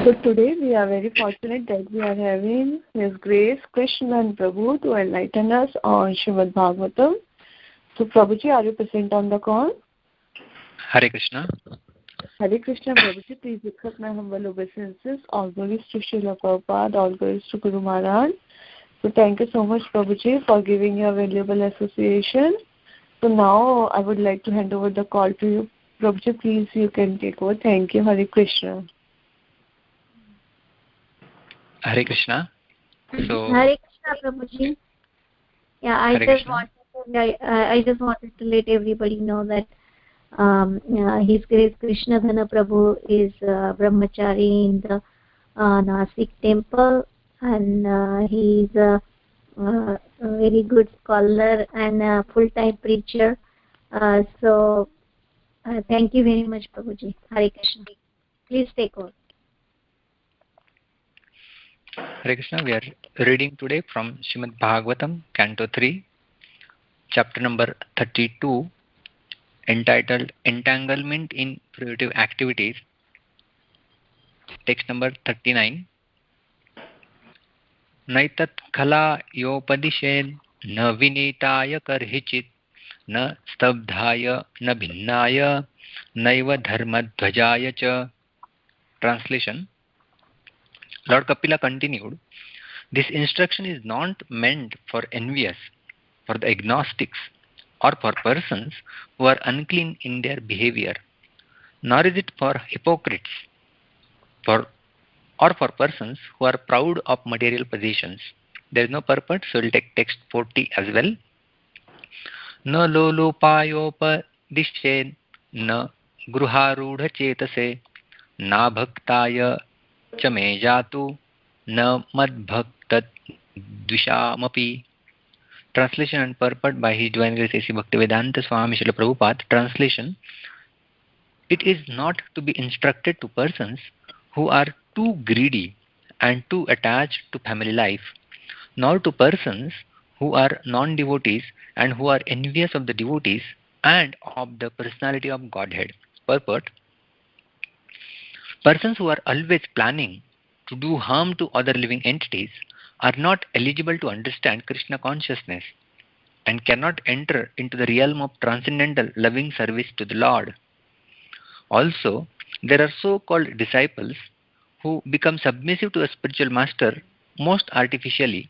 So today we are very fortunate that we are having His Grace Krishna and Prabhu to enlighten us on Srimad Bhagavatam. So Prabhuji, are you present on the call? Hare Krishna. Hare Krishna, Prabhuji, please accept my humble obeisances. All glories to Srila Prabhupada, all glories to Guru Maharaj. So thank you so much, Prabhuji, for giving your valuable association. So now I would like to hand over the call to you. Prabhuji, please, you can take over. Thank you. Hare Krishna. Hare Krishna. So Hare Krishna, Prabhuji. Yeah, I just wanted to let everybody know that His Grace Krishna Dhana Prabhu is brahmachari in the Nasik temple, and he is a very good scholar and a full-time preacher. So thank you very much, Prabhuji. Hare Krishna. Please take over. Hare Krishna, we are reading today from Srimad Bhagavatam, Canto 3, chapter number 32, entitled Entanglement in Prohibitive Activities, text number 39. Naitat khala yopadishen na vinitaya karhichit na stabdhaya na bhinnaya naiva dharmadhvajaya cha. Translation. Lord Kapila continued, this instruction is not meant for envious, for the agnostics, or for persons who are unclean in their behavior, nor is it for hypocrites, or for persons who are proud of material possessions. There is no purport, so we'll take text 40 as well. Na lolopayopadishen na gruharudha chetase na bhaktaya chame jatu na madbhaktat dvishamapi. Translation and purport by His Divine Grace A.C. Bhaktivedanta Swami Srila Prabhupada. Translation. It is not to be instructed to persons who are too greedy and too attached to family life, nor to persons who are non-devotees and who are envious of the devotees and of the personality of Godhead. Purport. Persons who are always planning to do harm to other living entities are not eligible to understand Krishna consciousness and cannot enter into the realm of transcendental loving service to the Lord. Also, there are so-called disciples who become submissive to a spiritual master most artificially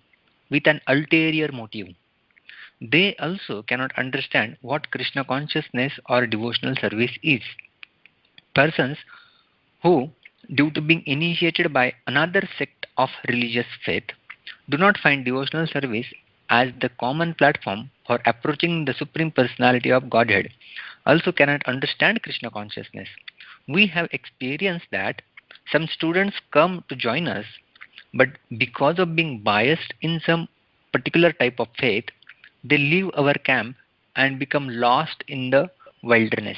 with an ulterior motive. They also cannot understand what Krishna consciousness or devotional service is. Persons who, due to being initiated by another sect of religious faith, do not find devotional service as the common platform for approaching the Supreme Personality of Godhead, also cannot understand Krishna consciousness. We have experienced that some students come to join us, but because of being biased in some particular type of faith, they leave our camp and become lost in the wilderness.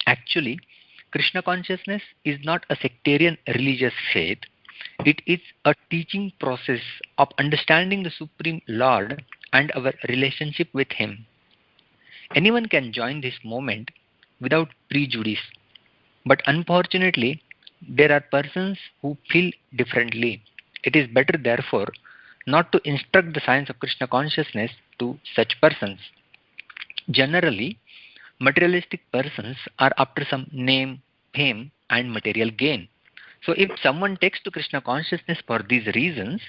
Actually, Krishna consciousness is not a sectarian religious faith. It is a teaching process of understanding the Supreme Lord and our relationship with Him. Anyone can join this movement without prejudice, but unfortunately, there are persons who feel differently. It is better, therefore, not to instruct the science of Krishna consciousness to such persons. Generally, materialistic persons are after some name, fame, and material gain. So if someone takes to Krishna consciousness for these reasons,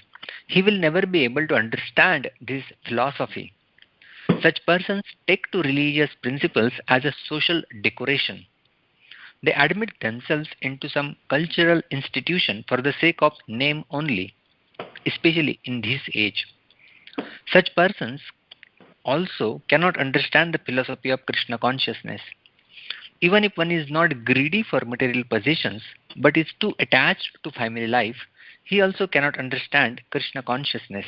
he will never be able to understand this philosophy. Such persons take to religious principles as a social decoration. They admit themselves into some cultural institution for the sake of name only, especially in this age. Such persons also cannot understand the philosophy of Krishna consciousness. Even if one is not greedy for material possessions, but is too attached to family life, he also cannot understand Krishna consciousness.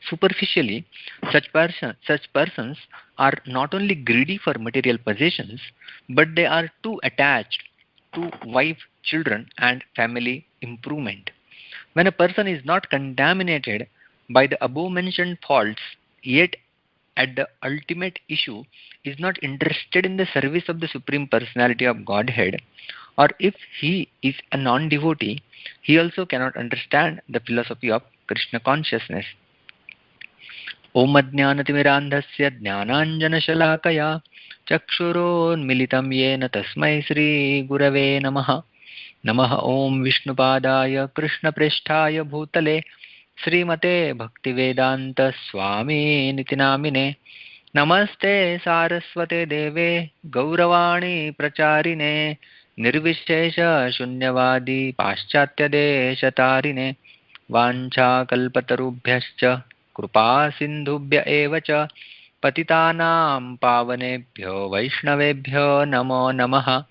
Superficially, such persons are not only greedy for material possessions, but they are too attached to wife, children, and family improvement. When a person is not contaminated by the above mentioned faults, yet at the ultimate issue is not interested in the service of the Supreme Personality of Godhead, or if he is a non-devotee, he also cannot understand the philosophy of Krishna consciousness. Om Ajnanatimirandhasya Jnananjanashalakaya Chakshuronmilitam Yena Tasmai Shri Gurave Namaha. Namaha Om Vishnupadaya Krishna Presthaya Bhutale Srimate Bhaktivedanta Swami Nitinamine. Namaste Saraswate Deve Gauravani Pracharine Nirvishesha Shunyavadi Paschatya Deshatarine Vancha Kalpatarubhyascha Krupa Sindhubhya Evacha Patitanam Pavanebhyo Vaishnavebhyo Namo Namaha.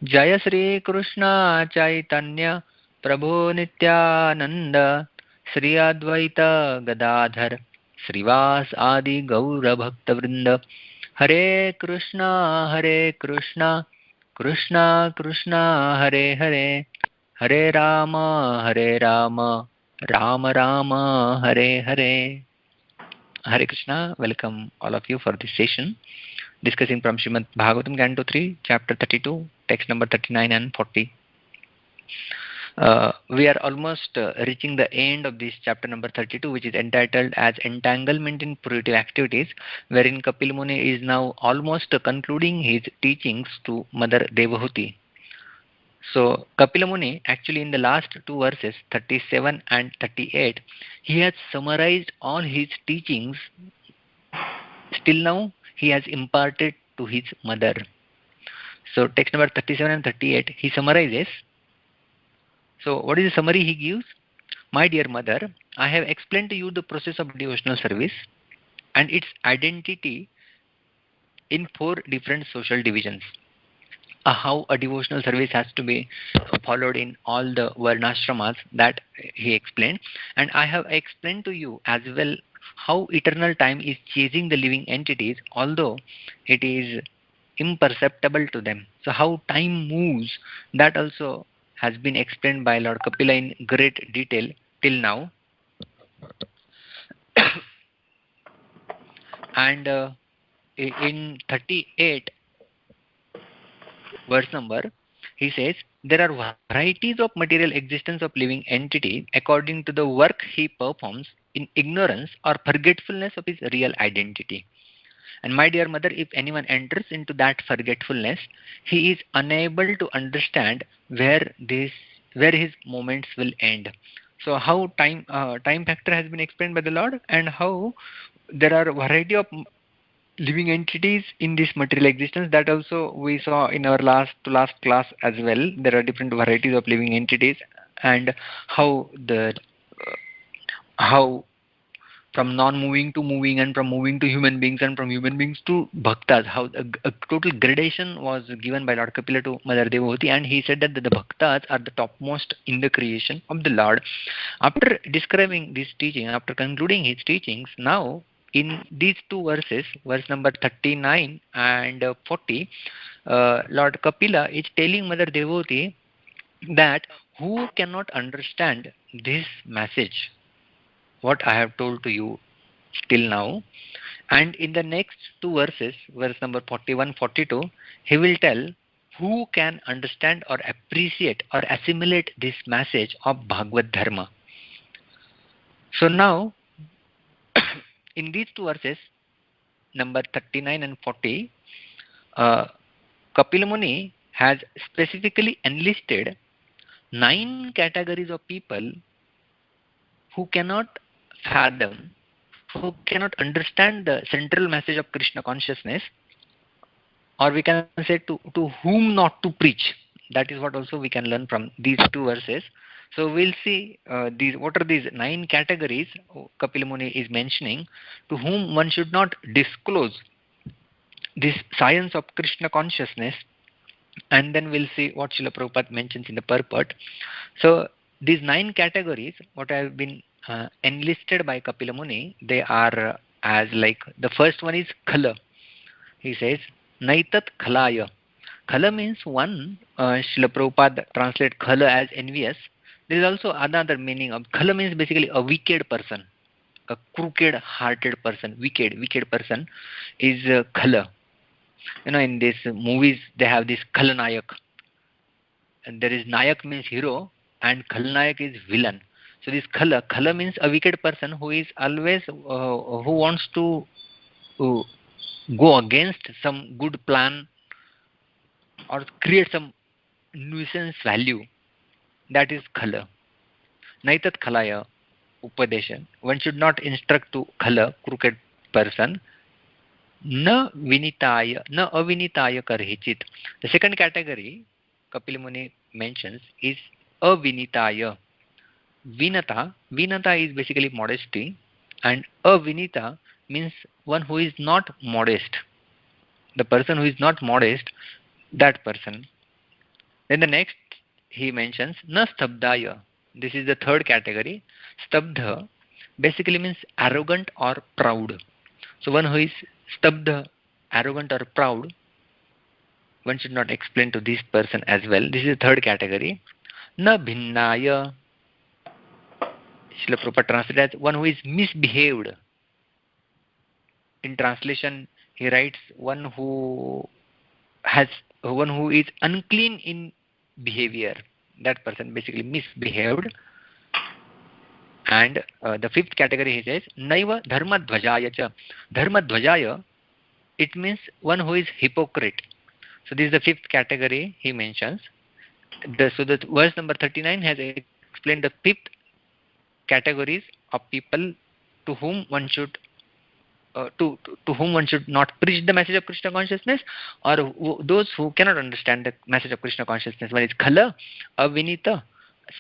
Jaya Sri Krishna Chaitanya Prabhu Nityananda Sri Advaita Gadadhar Srivas Adi Gaura Bhakta Vrinda. Hare Krishna Krishna Krishna Hare Hare Hare Rama Rama Rama Hare Hare. Hare Krishna. Welcome all of you for this session discussing from Srimad Bhagavatam Canto 3, Chapter 32, text number 39 and 40. We are almost reaching the end of this chapter number 32, which is entitled as Entanglement in Puritive Activities, wherein Kapil Muni is now almost concluding his teachings to Mother Devahuti. So Kapil Muni, actually in the last two verses, 37 and 38, he has summarized all his teachings. Still now he has imparted to his mother. So text number 37 and 38, he summarizes. So what is the summary he gives? My dear mother, I have explained to you the process of devotional service and its identity in 4 different social divisions. How a devotional service has to be followed in all the varnashramas, that he explained. And I have explained to you as well how eternal time is chasing the living entities, although it is imperceptible to them. So how time moves, that also has been explained by Lord Kapila in great detail till now. And in 38 verse number, he says, there are varieties of material existence of living entity according to the work he performs in ignorance or forgetfulness of his real identity. And my dear mother, if anyone enters into that forgetfulness, he is unable to understand where his moments will end. So how time factor has been explained by the Lord, and how there are variety of living entities in this material existence, that also we saw in our last class as well. There are different varieties of living entities, and how from non-moving to moving, and from moving to human beings, and from human beings to bhaktas, how a total gradation was given by Lord Kapila to Mother Devahuti, and he said that the bhaktas are the topmost in the creation of the Lord. After describing this teaching, after concluding his teachings, now in these two verses, verse number 39 and 40, Lord Kapila is telling Mother Devahuti that who cannot understand this message, what I have told to you till now. And in the next two verses, verse number 41, 42, he will tell who can understand or appreciate or assimilate this message of Bhagavad Dharma. So now, in these two verses, number 39 and 40, Kapil Muni has specifically enlisted 9 categories of people who cannot fathom, who cannot understand the central message of Krishna consciousness, or we can say to whom not to preach. That is what also we can learn from these two verses. So we'll see what are these 9 categories Kapil Muni is mentioning, to whom one should not disclose this science of Krishna consciousness, and then we'll see what Srila Prabhupada mentions in the purport. So these 9 categories, what have been enlisted by Kapila Muni, they are as like, the first one is Khala. He says, Naitat Khalaya. Khala means one, Srila Prabhupada translate Khala as envious. There is also another meaning of Khala, means basically a wicked person, a crooked hearted person, wicked person is Khala. In these movies they have this Khalanayak. there is Nayak means hero and Khalnayak is villain. So this Khala means a wicked person who is always who wants to uh, go against some good plan or create some nuisance value. That is Khala. Naitat Khalaya Upadeshan. One should not instruct to Khala, crooked person. Na vinitaya, na avinitaya karhichit. The second category Kapil Muni mentions is avinitaya. Vinata is basically modesty, and avinita means one who is not modest. The person who is not modest, that person. Then the next he mentions na stabdaya. This is the third category. Stabdha basically means arrogant or proud. So one who is stabdha, arrogant or proud, one should not explain to this person as well. This is the third category. Na bhinnaya. Srila Prabhupada translated as one who is misbehaved. In translation, he writes one who is unclean in behavior. That person basically misbehaved. And the fifth category he says naiva dharmadhvajaya cha. Dharmadhvajaya, it means one who is hypocrite. So this is the fifth category he mentions. So the verse number 39 has explained the fifth categories of people to whom one should to whom one should not preach the message of Krishna consciousness, or those who cannot understand the message of Krishna consciousness. One is Khala, Avinita,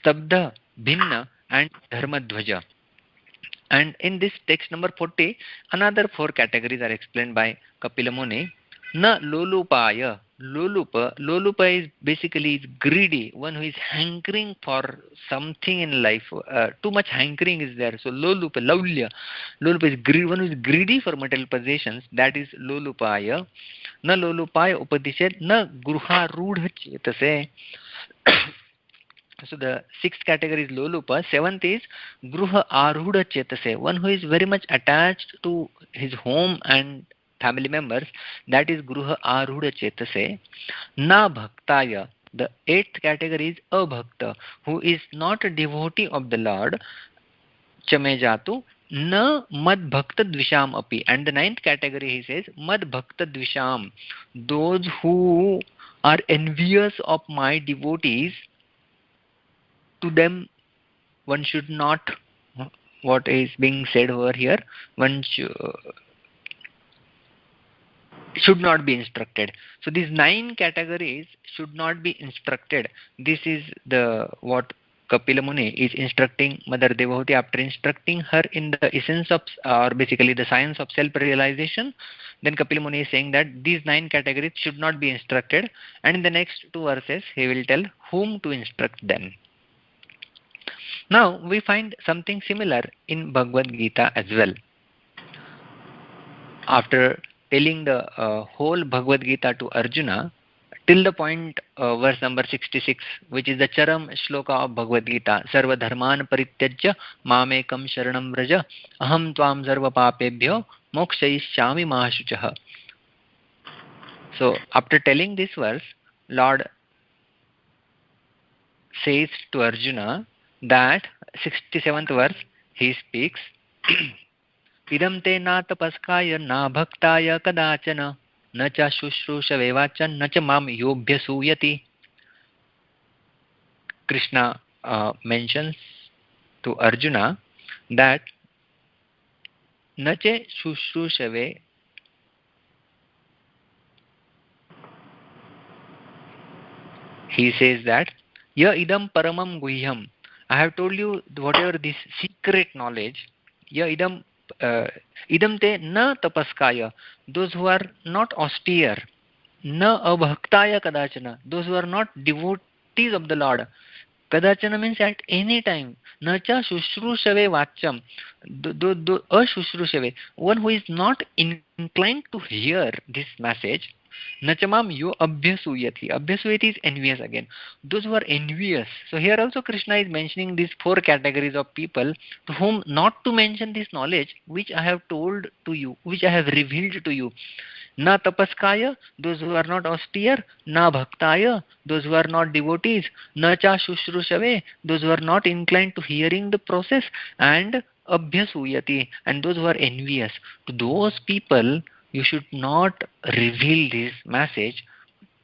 Stabdha, Bhinna, and Dharmadhvaja. And in this text number 40, another four categories are explained by Kapila Muni. Na lolupaya. Lolupa is basically greedy, one who is hankering for something in life. Too much hankering is there. So lolupa, laulya. Lolupa is greedy, one who is greedy for material possessions. That is lolupaya. Na lolupaya upadishet na gruha rudha chetase. So the sixth category is lolupa. Seventh is gruha arudha chetase, one who is very much attached to his home and family members. That is gruha arudha chetase. Na bhaktaya. The eighth category is abhakta, who is not a devotee of the Lord. Chame jatu. Na mad bhakta dvisham api. And the ninth category he says mad bhakta dvisham, those who are envious of my devotees. To them one should not, what is being said over here, one should not be instructed. So these 9 categories should not be instructed. This is the what Kapila Muni is instructing Mother Devahoti after instructing her in the essence of or basically the science of self-realization. Then Kapila Muni is saying that these 9 categories should not be instructed, and in the next 2 verses he will tell whom to instruct them. Now we find something similar in Bhagavad Gita as well. After telling the whole Bhagavad Gita to Arjuna till the point verse number 66, which is the Charam Shloka of Bhagavad Gita, Sarva Dharman Parityajya Mamekam Sharanam Vraja Aham Tvam Sarva Papebhyo Mokshayishyami Mahashuchaha. So after telling this verse, Lord says to Arjuna that 67th verse he speaks idam te na tapaskaya na bhaktaya kadachana na cha shushrusha vachan na cha mam yobhyasuyati. Krishna mentions to Arjuna that na che shushrusave, he says that ya idam paramam guhyam, I have told you whatever this secret knowledge. Ya idam idam te na tapaskaya, those who are not austere. Na abhaktaya kadachana, those who are not devotees of the Lord. Kadachana means at any time. Na cha shushrushave vacham, ashushrusave, one who is not inclined to hear this message. Nachamam yo abhyasuyati. Abhyasuyati is envious again. Those who are envious. So here also Krishna is mentioning these four categories of people to whom not to mention this knowledge which I have told to you, which I have revealed to you. Na tapaskaya, those who are not austere. Na bhaktaya, those who are not devotees. Na cha shushrushave, those who are not inclined to hearing the process. And abhyasuyati, and those who are envious. To those people, you should not reveal this message.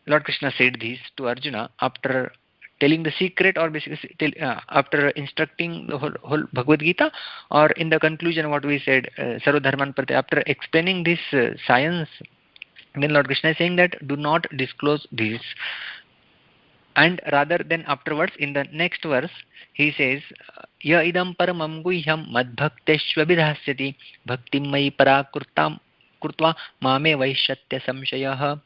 Lord Krishna said this to Arjuna after telling the secret, or basically after instructing the whole Bhagavad Gita, or in the conclusion what we said, Sarva Dharman Prati, after explaining this science, then Lord Krishna is saying that do not disclose this. And rather than afterwards, in the next verse, he says, Ya idam paramam guhyam madbhakteshvabhidhasyati bhaktim mai parakurtam kurtva mame vaishyatya samshayah.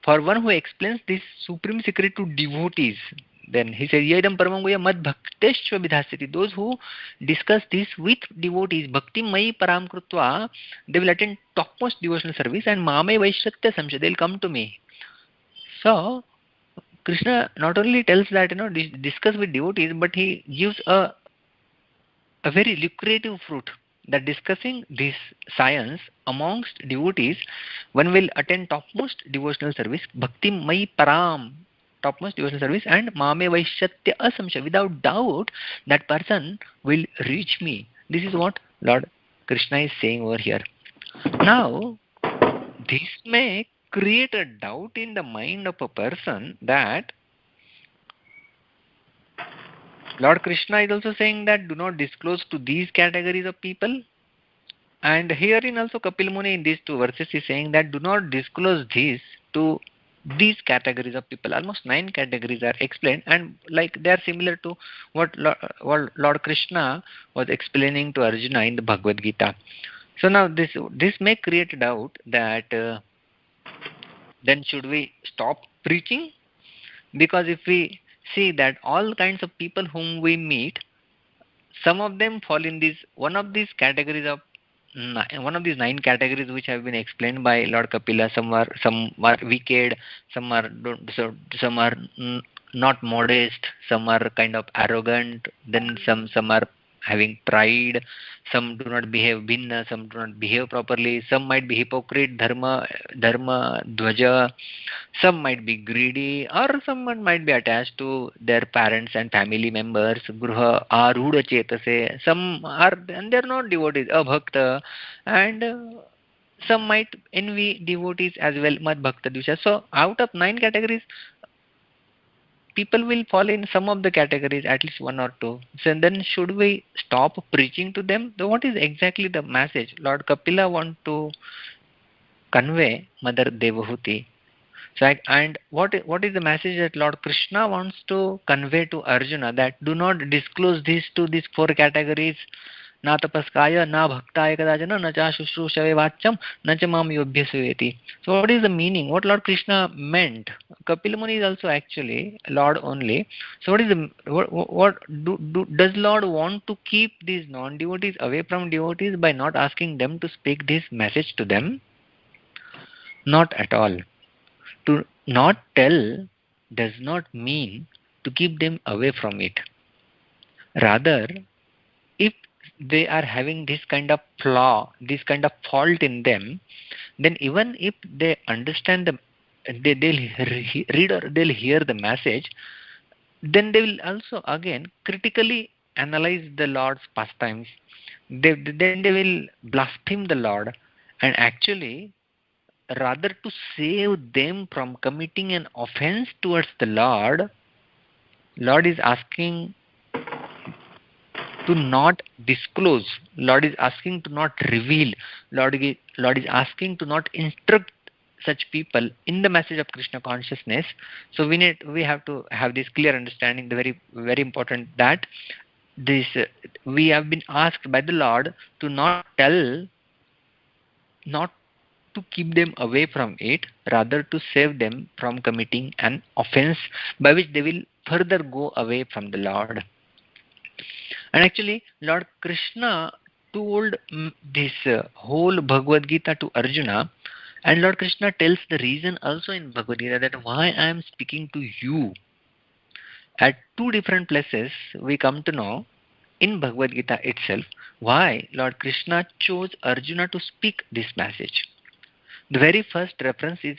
For one who explains this supreme secret to devotees, then he says, Ya idam paramam guhyam madbhakteshvabhidhasyati. Those who discuss this with devotees, bhaktim mai param kurtva, they will attend topmost devotional service, and mame vaishyatya samshayah, they will come to me. So, Krishna not only tells that discuss with devotees, but he gives a very lucrative fruit, that discussing this science amongst devotees, one will attend topmost devotional service, bhakti mai param, topmost devotional service, and mame vaishyatya asamsha. Without doubt, that person will reach me. This is what Lord Krishna is saying over here. Now, this may create a doubt in the mind of a person that Lord Krishna is also saying that do not disclose to these categories of people. And herein also Kapil Muni in these two verses is saying that do not disclose this to these categories of people. Almost 9 categories are explained, and like they are similar to what Lord Krishna was explaining to Arjuna in the Bhagavad Gita. So now this may create a doubt that then should we stop preaching? Because if we see that all kinds of people whom we meet, some of them fall in this one of these categories of one of these 9 categories which have been explained by Lord Kapila. Some are wicked, some are not modest, some are kind of arrogant, then some are having pride, some do not behave bhinna, some do not behave properly, some might be hypocrite, dharma dvaja, some might be greedy, or someone might be attached to their parents and family members, gruha aruda chetase, some are, and they are not devotees, abhakta, and some might envy devotees as well, mad bhakta dusha. So out of 9 categories, people will fall in some of the categories, at least 1 or 2. So then should we stop preaching to them? So what is exactly the message Lord Kapila want to convey Mother Devahuti? So, and what is the message that Lord Krishna wants to convey to Arjuna, that do not disclose this to these 4 categories, na tapaskaya, na bhaktaya kadachana, na cha shushrushave vacham, na cha mam yobhyasuyeti. So what is the meaning? What Lord Krishna meant? Kapil Muni is also actually Lord only. So what is the does Lord want to keep these non-devotees away from devotees by not asking them to speak this message to them? Not at all. To not tell does not mean to keep them away from it. Rather, if they are having this kind of flaw, this kind of fault in them, then even if they understand they'll read or they'll hear the message, then they will also again critically analyze the Lord's pastimes. Then they will blaspheme the Lord, and actually, rather to save them from committing an offense towards the Lord is asking to not disclose. Lord is asking to not reveal. Lord is asking to not instruct such people in the message of Krishna consciousness. So we have to have this clear understanding. The very important that this we have been asked by the Lord to not tell, not to keep them away from it, rather to save them from committing an offense by which they will further go away from the Lord. And actually, Lord Krishna told this whole Bhagavad Gita to Arjuna And Lord Krishna tells the reason also in Bhagavad Gita that why I am speaking to you. At two different places we come to know in Bhagavad Gita itself why Lord Krishna chose Arjuna to speak this message. The very first reference is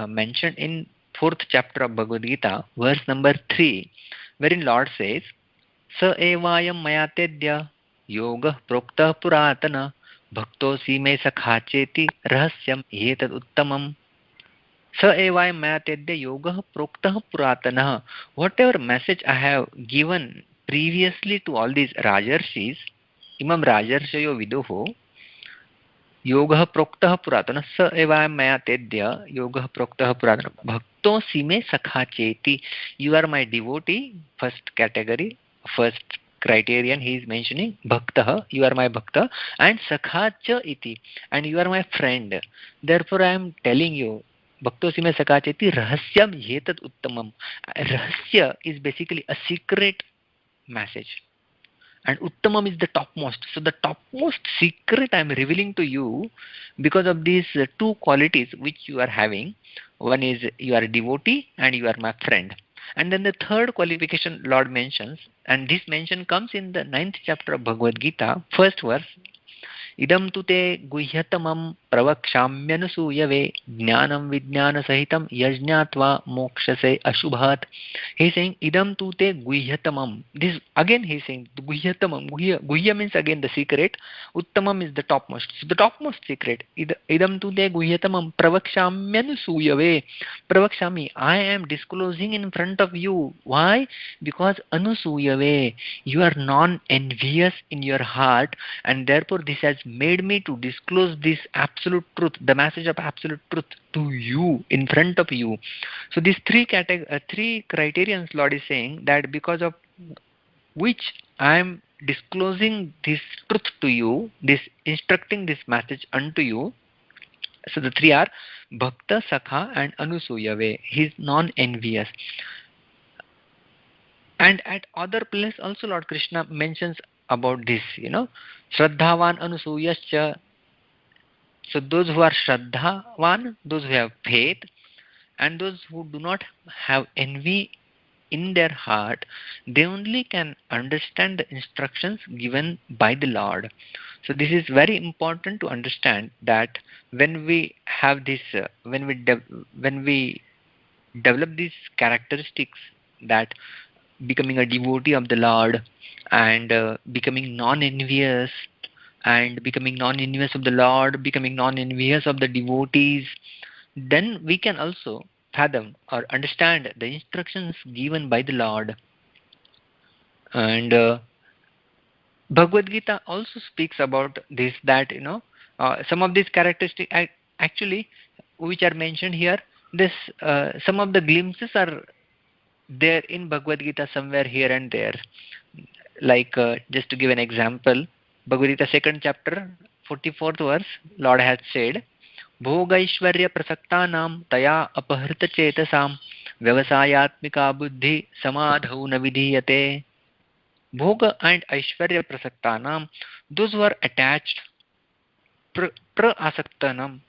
mentioned in 4th chapter of Bhagavad Gita, verse number 3, wherein Lord says, Sa evayam maya tedya yoga prokta puratana bhaktosi me sakhacheti rahasyam etad uttamam. Sa evayam maya tedya yoga prokta puratana. Whatever message I have given previously to all these Rajarshis, imam Rajarshayo viduho, योगः प्रोक्तः पुरातनः स एवायं मया तेद्य योगः प्रोक्तः पुरातनः भक्तोऽसि मे सखा चेति. You are my devotee, first category, first criterion he is mentioning, bhaktah, you are my bhakta, and sakha cha iti, and you are my friend. Therefore I am telling you, bhaktosi me sakha cheti rahasyam yetat uttamam. Rahasya is basically a secret message, and uttamam is the topmost. So the topmost secret I am revealing to you because of these two qualities which you are having. One is you are a devotee and you are my friend. And then the third qualification Lord mentions, and this mention comes in the 9th chapter of Bhagavad Gita, first verse. इदं तु ते गुह्यतमं प्रवक्ष्याम्यनुसूयवे ज्ञानं विज्ञानसहितं यज्ञात्वा मोक्षसे अशुभात्. He is saying idam tu te guhyatamam. This again he is saying guhyatamam. Guhya means again the secret. Uttamam is the topmost. So the topmost secret. Idam tu te guhyatamam pravakshamyanusuyave. Pravakshami. I am disclosing in front of you. Why? Because anusuyave. You are non-envious in your heart, and therefore this has made me to disclose this absolute truth, the message of absolute truth to you, in front of you. So these three criterions Lord is saying that because of which I am disclosing this truth to you, this instructing this message unto you. So the three are Bhakta, Sakha and Anusuyave. He is non-envious. And at other place also Lord Krishna mentions about this, Shraddhavan Anusuyascha. So those who are Shraddhavan, those who have faith, and those who do not have envy in their heart, they only can understand the instructions given by the Lord. So this is very important to understand that when we have this, when we develop these characteristics, that becoming a devotee of the Lord and becoming non-envious, and becoming non-envious of the Lord, becoming non-envious of the devotees, then we can also fathom or understand the instructions given by the Lord. And Bhagavad Gita also speaks about this, that some of these characteristics actually which are mentioned here, this some of the glimpses are there in Bhagavad Gita somewhere here and there. Like just to give an example, Bhagavad Gita 2nd chapter 44th verse, Lord has said, भोगैश्वर्य प्रसक्तानां तया अपहृत चेतसां व्यवसायात्मिका बुद्धि समाधौ न विधीयते. Bhoga and Aishwarya prasaktanam, those who are attached, pra-asaktanam.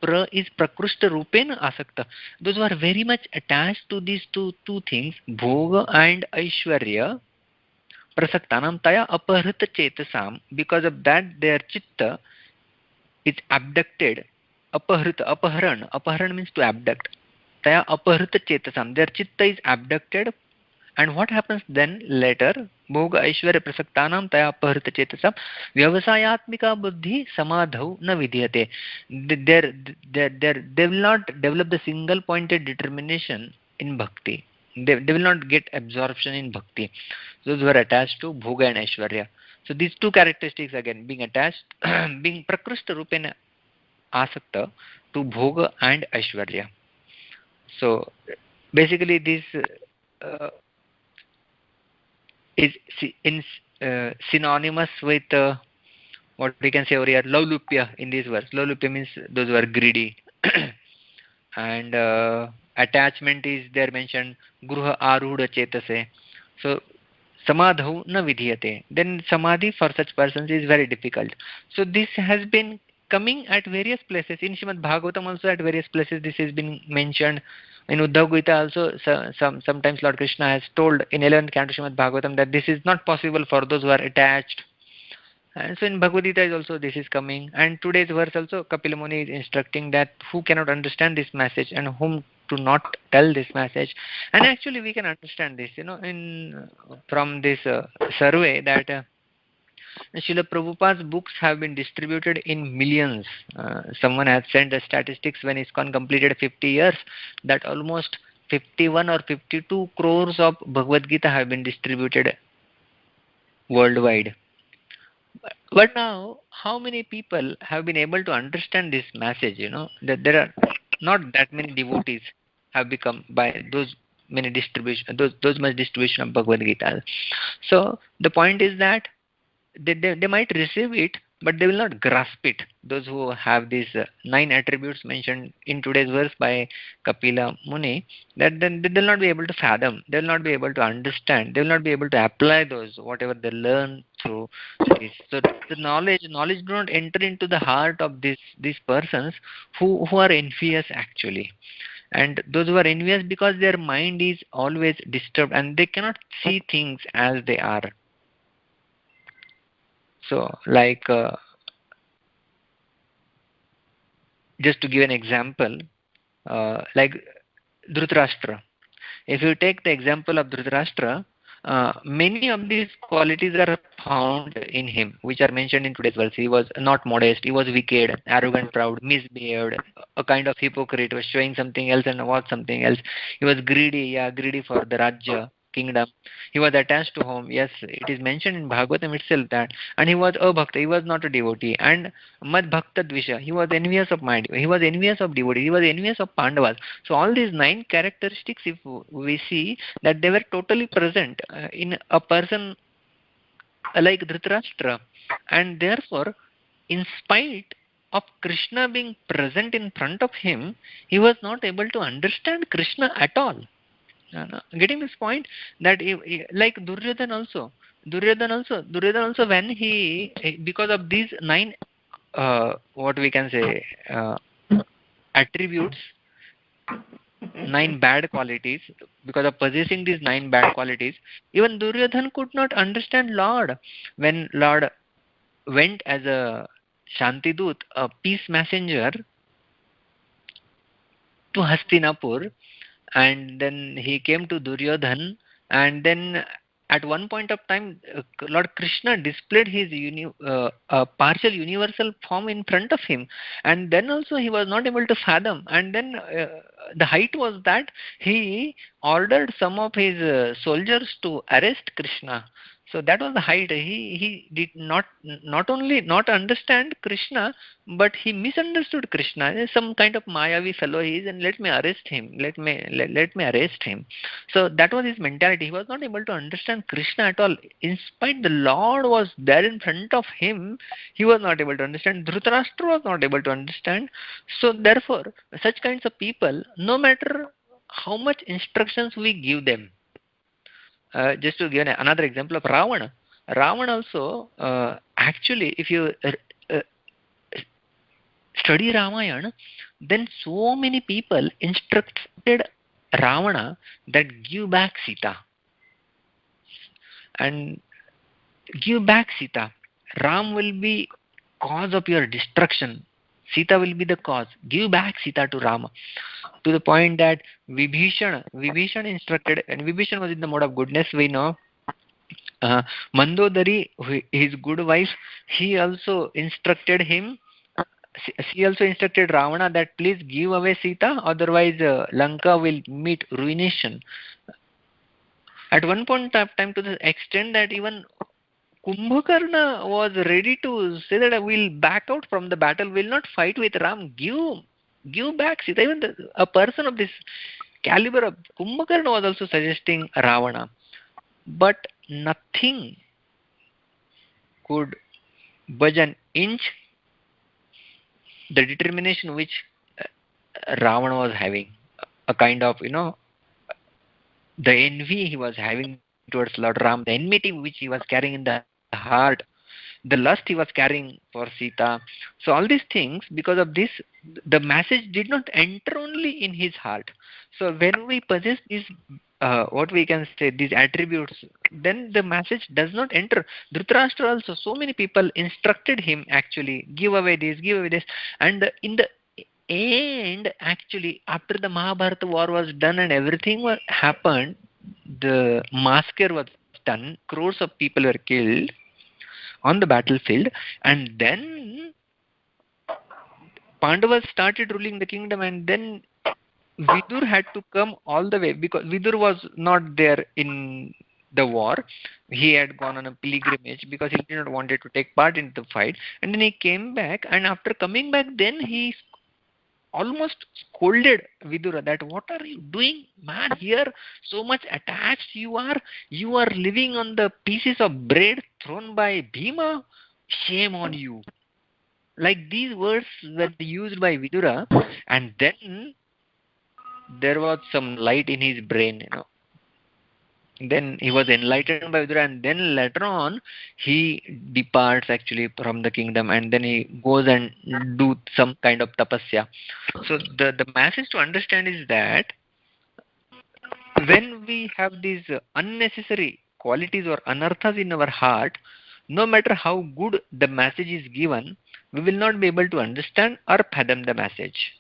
Pra is prakrushta rupena asakta. Those who are very much attached to these two things, Bhoga and Aishwarya, prasaktanam taya aparhita chetasam, because of that their chitta is abducted. Apaharan means to abduct. Taya aparhita chetasam, their chitta is abducted. And what happens then later? Bhoga Aishwarya prasaktanam taya aparhita chetasam vyavasayatmika buddhi samadhau na vidhyate. They will not develop the single pointed determination in bhakti. They will not get absorption in bhakti. Those who are attached to Bhoga and Aishwarya. So these two characteristics again, being attached, being prakrushta rupena asakta to Bhoga and Aishwarya. So basically this is synonymous with what we can say over here, laulupya in this verse. Laulupya means those who are greedy. And attachment is there mentioned, gruha arudha chetase. So samadhau na vidhyate. Then samadhi for such persons is very difficult. So this has been coming at various places. In Srimad Bhagavatam also at various places this has been mentioned. In Uddhav Gita also sometimes Lord Krishna has told in 11th canto Srimad Bhagavatam that this is not possible for those who are attached. And so in Bhagavad Gita also this is coming. And today's verse also Kapila Muni is instructing that who cannot understand this message and whom to not tell this message. And actually we can understand this, in from this survey that Srila Prabhupada's books have been distributed in millions. Someone has sent the statistics when ISKCON completed 50 years that almost 51 or 52 crores of Bhagavad Gita have been distributed worldwide. But now, how many people have been able to understand this message? That there are not that many devotees have become by those many distribution, those much distribution of Bhagavad Gita. So the point is that they might receive it, but they will not grasp it. Those who have these 9 attributes mentioned in today's verse by Kapila Muni, that then they will not be able to fathom, they will not be able to understand, they will not be able to apply those whatever they learn through this. So the knowledge do not enter into the heart of these persons who are envious actually. And those who are envious because their mind is always disturbed and they cannot see things as they are. So, like, just to give an example, like Dhritarashtra. If you take the example of Dhritarashtra, many of these qualities are found in him, which are mentioned in today's verse. He was not modest, he was wicked, arrogant, proud, misbehaved, a kind of hypocrite, was showing something else and was something else. He was greedy, greedy for the Rajya, kingdom. He was attached to home. Yes, it is mentioned in Bhagavatam itself that. And he was a bhakta, he was not a devotee. And mad bhakta dvisha, he was envious of mind, he was envious of devotee, he was envious of Pandavas. So all these 9 characteristics, if we see that they were totally present in a person like Dhritarashtra, and therefore, in spite of Krishna being present in front of him, he was not able to understand Krishna at all. Getting this point that like Duryodhana also when he because of these 9 what we can say attributes, 9 bad qualities, because of possessing these 9 bad qualities, even Duryodhana could not understand Lord. When Lord went as a Shantidut, a peace messenger to Hastinapur, and then he came to Duryodhan, and then at one point of time Lord Krishna displayed his partial universal form in front of him, and then also he was not able to fathom, and then the height was that he ordered some of his soldiers to arrest Krishna. So that was the height. He did not only not understand Krishna, but he misunderstood Krishna. Some kind of Mayavi fellow he is, and let me arrest him. Let me arrest him. So that was his mentality. He was not able to understand Krishna at all. In spite the Lord was there in front of him, he was not able to understand. Dhritarashtra was not able to understand. So therefore, such kinds of people, no matter how much instructions we give them, just to give another example of Ravana. Ravana also, actually, if you uh, study Ramayana, then so many people instructed Ravana that give back Sita. And give back Sita. Ram will be cause of your destruction. Sita will be the cause. Give back Sita to Rama. To the point that Vibhishana instructed, and Vibhishana was in the mode of goodness, we know. Mandodari, his good wife, he also instructed him. She also instructed Ravana that please give away Sita, otherwise Lanka will meet ruination. At one point of time, to the extent that even Kumbhakarna was ready to say that I will back out from the battle, will not fight with Ram, give back Sita. Even a person of this caliber of Kumbhakarna was also suggesting Ravana. But nothing could budge an inch the determination which Ravana was having. A kind of, the envy he was having towards Lord Ram, the enmity which he was carrying in the heart. the lust he was carrying for Sita. So all these things, because of this, the message did not enter only in his heart. So when we possess these, what we can say, these attributes, then the message does not enter. Dhritarashtra also, so many people instructed him actually, give away this, give away this, and in the end, actually, after the Mahabharata war was done and everything was happened, the massacre was done, crores of people were killed on the battlefield, and then Pandavas started ruling the kingdom, and then Vidur had to come all the way because Vidur was not there in the war. He had gone on a pilgrimage because he did not wanted to take part in the fight, and then he came back, and after coming back, then he almost scolded Vidura that what are you doing, man? Here so much attached you are living on the pieces of bread thrown by Bhima. Shame on you. Like these words were used by Vidura, and then there was some light in his brain, Then he was enlightened by Vidura, and then later on he departs actually from the kingdom, and then he goes and do some kind of tapasya. So the message to understand is that when we have these unnecessary qualities or anarthas in our heart, no matter how good the message is given, we will not be able to understand or fathom the message.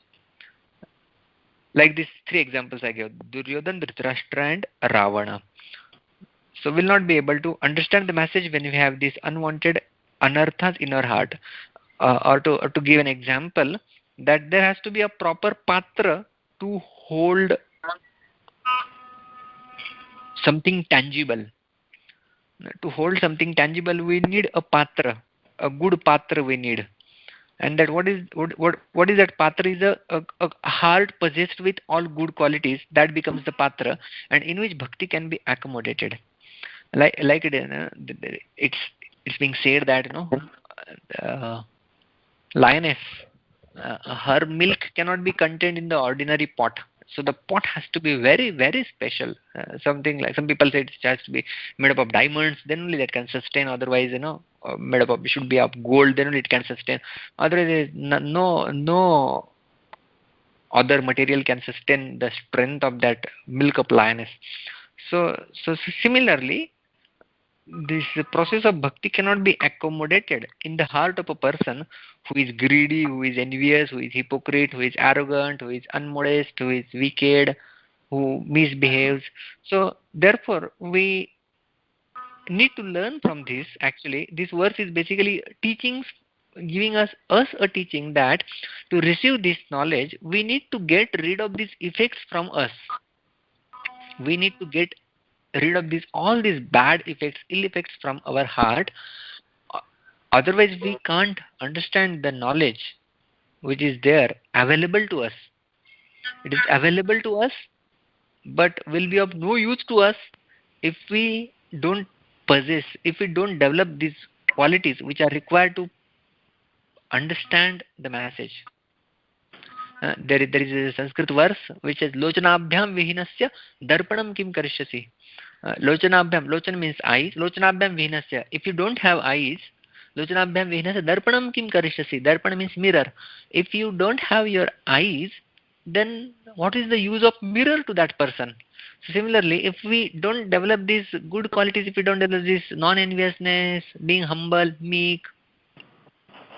Like these three examples I gave, Duryodhan, Dhritarashtra and Ravana. So we'll not be able to understand the message when we have these unwanted anarthas in our heart. Or to give an example, that there has to be a proper patra to hold something tangible. To hold something tangible, we need a patra, a good patra we need. And that what is that patra is a heart possessed with all good qualities, that becomes the patra, and in which bhakti can be accommodated. Like it's being said that lioness, her milk cannot be contained in the ordinary pot, so the pot has to be very very special, something like some people say it has to be made up of diamonds, then only that can sustain, otherwise made up of, should be of gold, then only it can sustain, otherwise no other material can sustain the strength of that milk of lioness. So similarly, this process of bhakti cannot be accommodated in the heart of a person who is greedy, who is envious, who is hypocrite, who is arrogant, who is unmodest, who is wicked, who misbehaves. So therefore we need to learn from this. Actually, this verse is basically teachings, giving us a teaching that to receive this knowledge we need to get rid of these effects from us. We need to get rid of all these bad effects, ill effects from our heart. Otherwise we can't understand the knowledge which is there available to us. It is available to us, but will be of no use to us if we don't possess, if we don't develop these qualities which are required to understand the message. There is a Sanskrit verse which says Lochanabhyam vihinasya darpanam kim karishyasi. Lochanabhyam, lochan means eyes, Lochanabhyam vihinasya. If you don't have eyes, Lochanabhyam vihinasya darpanam kim karishyasi. Darpana means mirror. If you don't have your eyes, then what is the use of mirror to that person? So similarly, if we don't develop these good qualities, if we don't develop this non-enviousness, being humble, meek,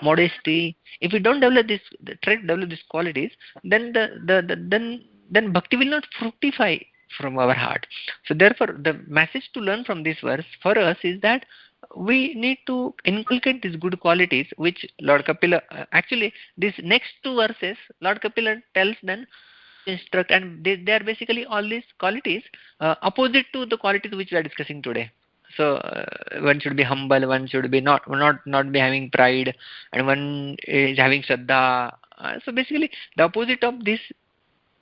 modesty, if we don't develop this, try to develop these qualities, then then bhakti will not fructify from our heart. So therefore the message to learn from this verse for us is that we need to inculcate these good qualities which Lord Kapila, actually these next two verses Lord Kapila tells them instruct, and they are basically all these qualities opposite to the qualities which we are discussing today. So one should be humble, one should be not be having pride, and one is having shraddha. So basically the opposite of this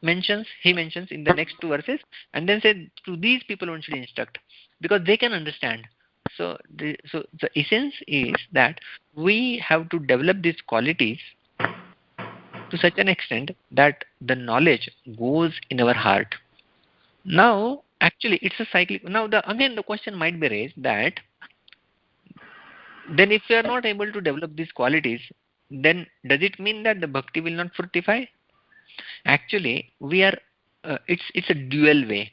he mentions in the next two verses, and then said to these people one should instruct because they can understand. So the essence is that we have to develop these qualities to such an extent that the knowledge goes in our heart. Now actually it's a cyclic. Now again the question might be raised that then if we are not able to develop these qualities, then does it mean that the bhakti will not fructify? Actually, we are. It's a dual way.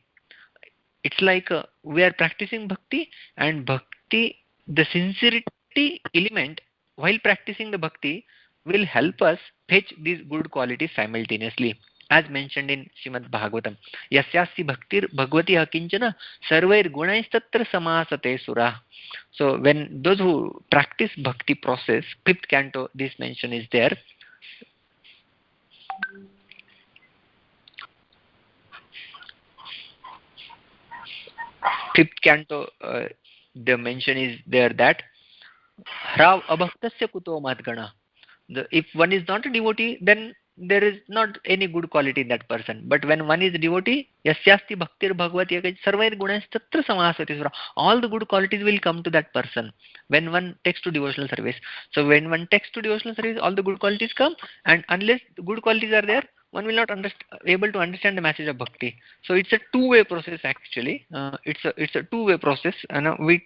It's like we are practicing bhakti, and bhakti, the sincerity element while practicing the bhakti will help us fetch these good qualities simultaneously. As mentioned in Srimad Bhagavatam, Yasyasti Bhaktir Bhagavati Akinchana Sarvair Gunaistatra Samasate Sura. So when those who practice bhakti process, fifth canto, this mention is there. Fifth canto, the mention is there that Rav Abhaktasya Kuto Madgana. If one is not a devotee, then there is not any good quality in that person. But when one is a devotee, yasyasti bhaktir bhagavati sarvair gunas tatra samasvati sura. All the good qualities will come to that person when one takes to devotional service. So when one takes to devotional service, all the good qualities come, and unless good qualities are there, one will not able to understand the message of bhakti. So it's a two-way process actually. It's a two-way process. And we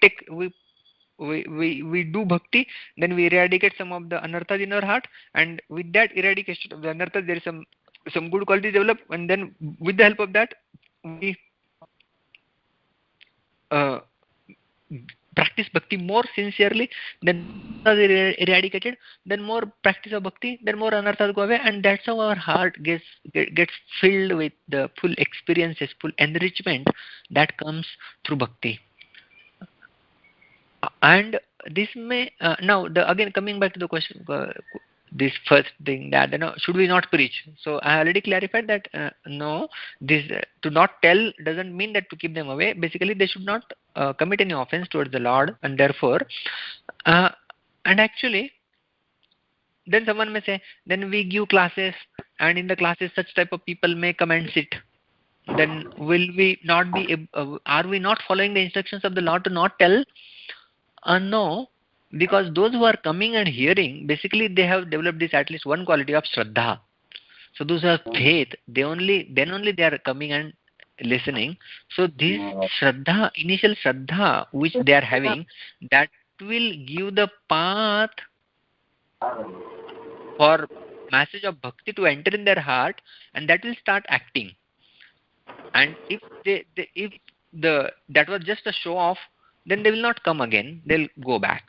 do bhakti, then we eradicate some of the anarthas in our heart, and with that eradication of the anarthas, there is some good qualities develop, and then with the help of that, we uh, practice bhakti more sincerely. Then anarthas are eradicated, then more practice of bhakti, then more anarthas go away, and that's how our heart gets filled with the full experiences, full enrichment that comes through bhakti. And this may now again coming back to the question, this first thing that should we not preach? So I already clarified that no, this to not tell doesn't mean that to keep them away. Basically they should not commit any offense towards the Lord, and therefore uh, and actually then someone may say, then we give classes, and in the classes such type of people may come and sit. Then will we not be are we not following the instructions of the Lord to not tell? No, because those who are coming and hearing, basically they have developed this at least one quality of Shraddha. So those who have faith, then only they are coming and listening. So this Shraddha, initial Shraddha which they are having, that will give the path for message of bhakti to enter in their heart, and that will start acting. And if if that was just a show off, then they will not come again, they'll go back.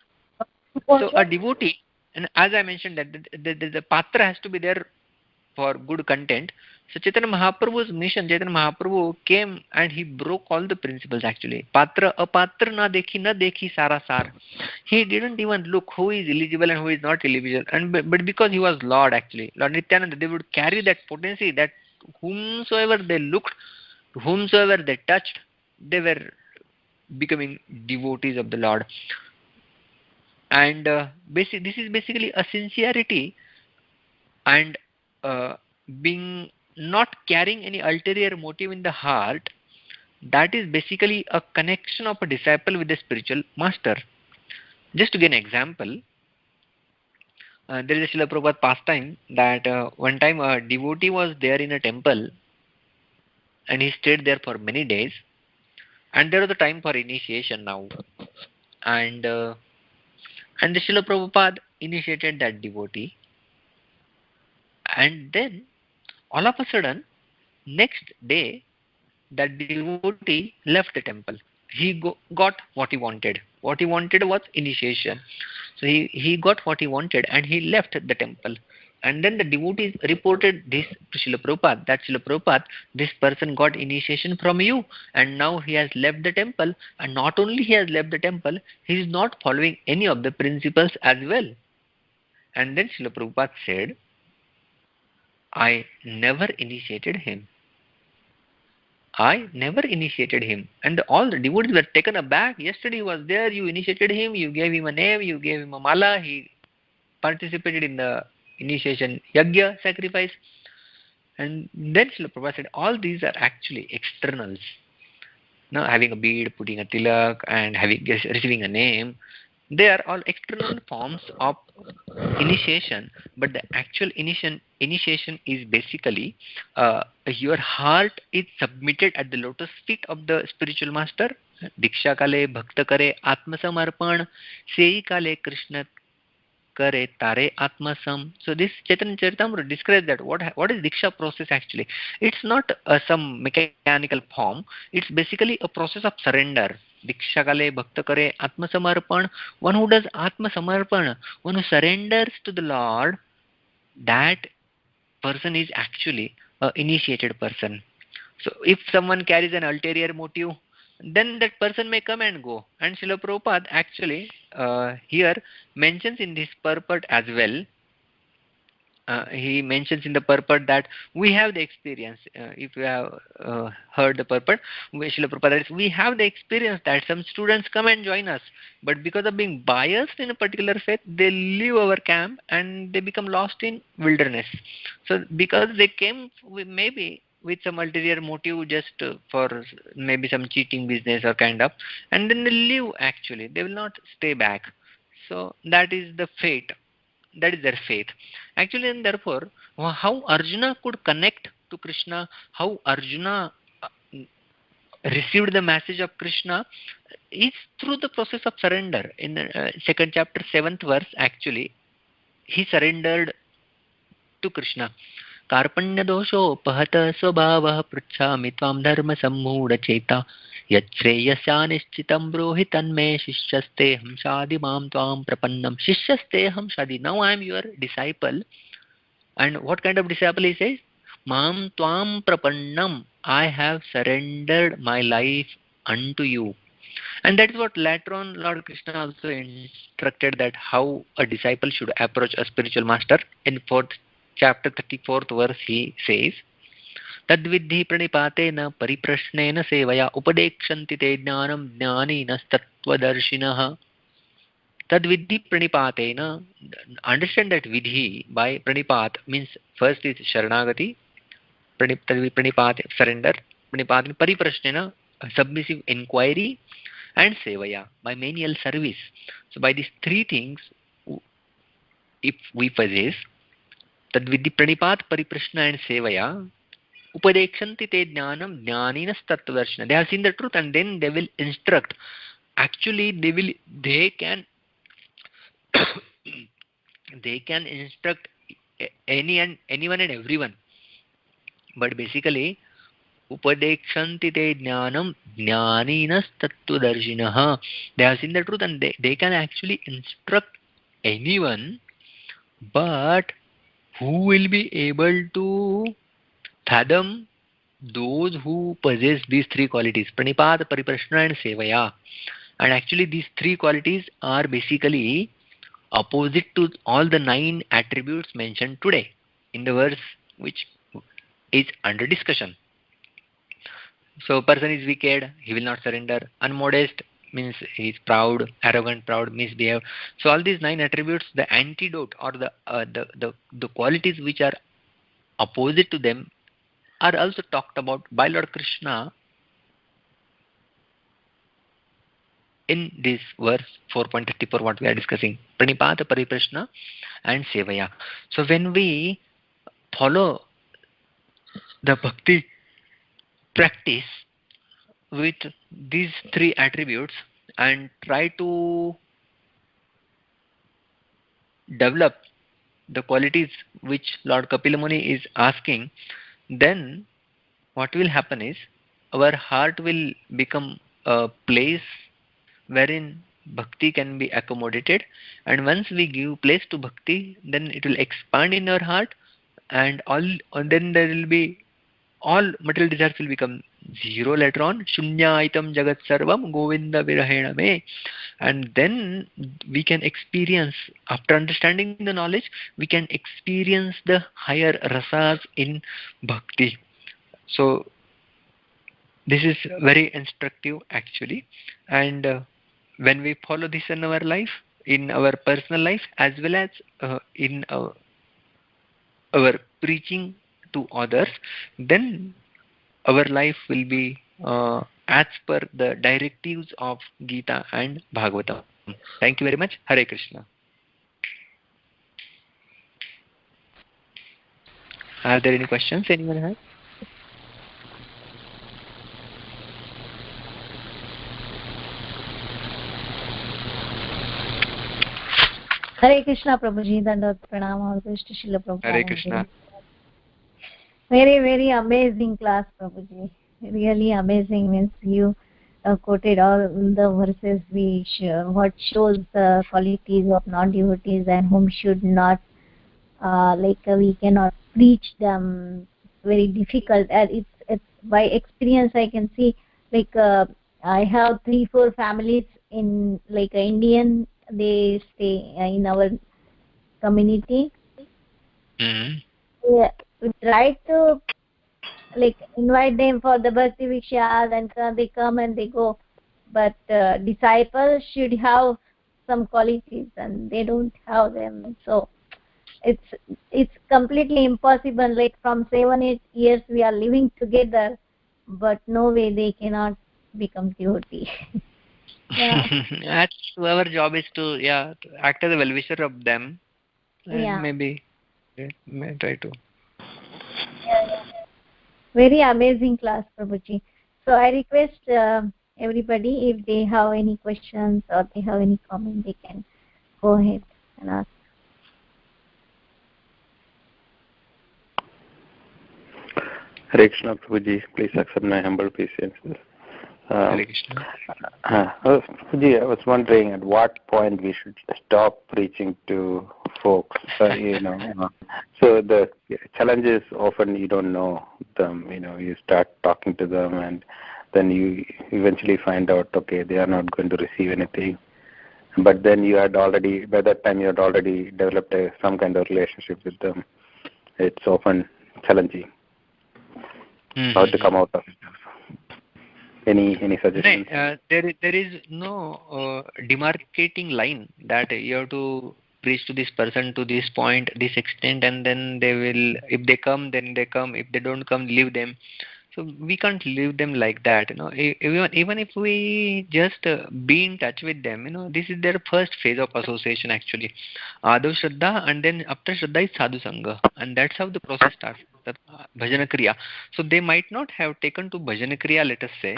So a devotee, and as I mentioned that the patra has to be there for good content. So Chaitanya Mahaprabhu's mission, Chaitanya Mahaprabhu came and he broke all the principles actually. Patra apatra na dekhi sara sar. He didn't even look who is eligible and who is not eligible. And but because he was Lord actually, Lord Nityananda, they would carry that potency that whomsoever they looked, whomsoever they touched, they were becoming devotees of the Lord. And this is basically a sincerity, and being not carrying any ulterior motive in the heart. That is basically a connection of a disciple with the spiritual master. Just to give an example, there is a Srila Prabhupada pastime that one time a devotee was there in a temple and he stayed there for many days, and there was a time for initiation now, and the Srila Prabhupada initiated that devotee, and then all of a sudden next day that devotee left the temple. He got what he wanted. What he wanted was initiation. So he got what he wanted and he left the temple. And then the devotees reported this to Srila Prabhupada, that Srila Prabhupada, this person got initiation from you and now he has left the temple, and not only he has left the temple, he is not following any of the principles as well. And then Srila Prabhupada said, I never initiated him. I never initiated him. And all the devotees were taken aback. Yesterday he was there, you initiated him, you gave him a name, you gave him a mala, he participated in the initiation yagya, sacrifice. And then Srila Prabhupada said, all these are actually externals. Now having a bead, putting a tilak, and receiving a name, They are all external forms of initiation, but the actual initiation is basically your heart is submitted at the lotus feet of the spiritual master. Diksha kale bhakta kare atmasamarpan, sei kale Krishna kare tare atmasam. So this Chaitanya Charitamrita describes that what is Diksha process actually. It's not some mechanical form. It's basically a process of surrender. Diksha kale bhakta kare atmasamarpan. One who does atmasamarpan, one who surrenders to the Lord, that person is actually a initiated person. So if someone carries an ulterior motive, then that person may come and go. And Srila Prabhupada actually here mentions in this purport as well. He mentions in the purport that we have the experience. If you have heard the purport, Srila Prabhupada writes, we have the experience that some students come and join us, but because of being biased in a particular faith, they leave our camp and they become lost in wilderness. So because they came maybe with some ulterior motive, just for maybe some cheating business or kind of, and then they leave actually. They will not stay back. So that is the fate, that is their faith actually. And therefore how Arjuna could connect to Krishna, how Arjuna uh, received the message of Krishna is through the process of surrender. In the second chapter 7th verse actually, he surrendered to Krishna. कार्पण्यदोषोपहत स्वभावः पृच्छामि त्वां धर्मसम्मूढचेता यच्छ्रेयस्यानिश्चितं ब्रूहि तन्मे शिष्यस्तेऽहं शाधि मां त्वां प्रपन्नं. शिष्यस्तेऽहं शाधि. Now I am your disciple. And what kind of disciple he says? Mam tvam prapannam. I have surrendered my life unto you. And that's what later on Lord Krishna also instructed, that how a disciple should approach a spiritual master. In 4th chapter 34th verse he says, Tadvidhi pranipatena pariprashnena sevaya upadekshanti te jnanam jnaninas. Tadvidhi pranipatena. Understand that vidhi by pranipat means first is sharanagati, pranipat surrender, pranipat pariprashnena submissive inquiry, and sevaya by menial service. So by these three things, if we possess tadvidhi pranipat pariprashna and sevaya, upadekshanti te jnanam jnaninas tattvadarshana. They have seen the truth and then they will instruct. Actually, they can they can instruct anyone and everyone, but basically upadekshanti te jnanam jnaninas tattvadarshinaha. They have seen the truth and they can actually instruct anyone, but who will be able to fathom? Those who possess these three qualities, pranipata, pariprashna and sevaya. And actually these three qualities are basically opposite to all the 9 attributes mentioned today in the verse which is under discussion. So person is wicked, he will not surrender. Unmodest means he is proud, arrogant, proud, misbehave. So all these 9 attributes, the antidote or the qualities which are opposite to them are also talked about by Lord Krishna in this verse 4.34 what we are discussing. Pranipata, Pariprashna and Sevaya. So when we follow the bhakti practice with these 3 attributes and try to develop the qualities which Lord Kapila Muni is asking, then what will happen is our heart will become a place wherein bhakti can be accommodated, and once we give place to bhakti, then it will expand in our heart, and then there will be all material desires will become zero later on. Shunyaitam jagat sarvam govinda virahena me. And then we can experience, after understanding the knowledge, we can experience the higher rasas in bhakti. So this is very instructive actually. And when we follow this in our life, in our personal life, as well as in our preaching to others, then our life will be as per the directives of Gita and Bhagavatam. Thank you very much. Hare Krishna. Are there any questions anyone has? Hare Krishna, Prabhuji. Dandavat pranam. All goes to Srila Prabhupada. Hare Krishna. Very, very amazing class, Prabhuji. Really amazing. Means you quoted all the verses what shows the qualities of non-devotees and whom should not, we cannot preach them. Very difficult. And it's by experience I can see. I have 3-4 families in Indian. They stay in our community. Yeah, we try to invite them for the bhakti vikshas, and they come and they go, but disciples should have some qualities and they don't have them. So it's completely impossible. From 7-8 years we are living together, but no way they cannot become devotee. That's our job is to act as a well-wisher of them, and maybe may try to. Very amazing class, Prabhuji. So I request everybody, if they have any questions or they have any comment, they can go ahead and ask. Hare Krishna, Prabhuji. Please accept my humble obeisances. Hare Krishna. Prabhuji, I was wondering at what point we should stop preaching to folks. So the challenge is often you don't know them. You start talking to them, and then you eventually find out, okay, they are not going to receive anything. But then by that time you had already developed some kind of relationship with them. It's often challenging. How to come out of it? Any suggestions? There is no demarcating line that you have to preach to this person to this point, this extent, and then they will. If they come, then they come. If they don't come, leave them. So we can't leave them like that. Even if we just be in touch with them, this is their first phase of association actually. Adu Shraddha, and then after Shraddha is Sadhu Sangha, and that's how the process starts. Bhajana Kriya. So they might not have taken to Bhajana Kriya, let us say,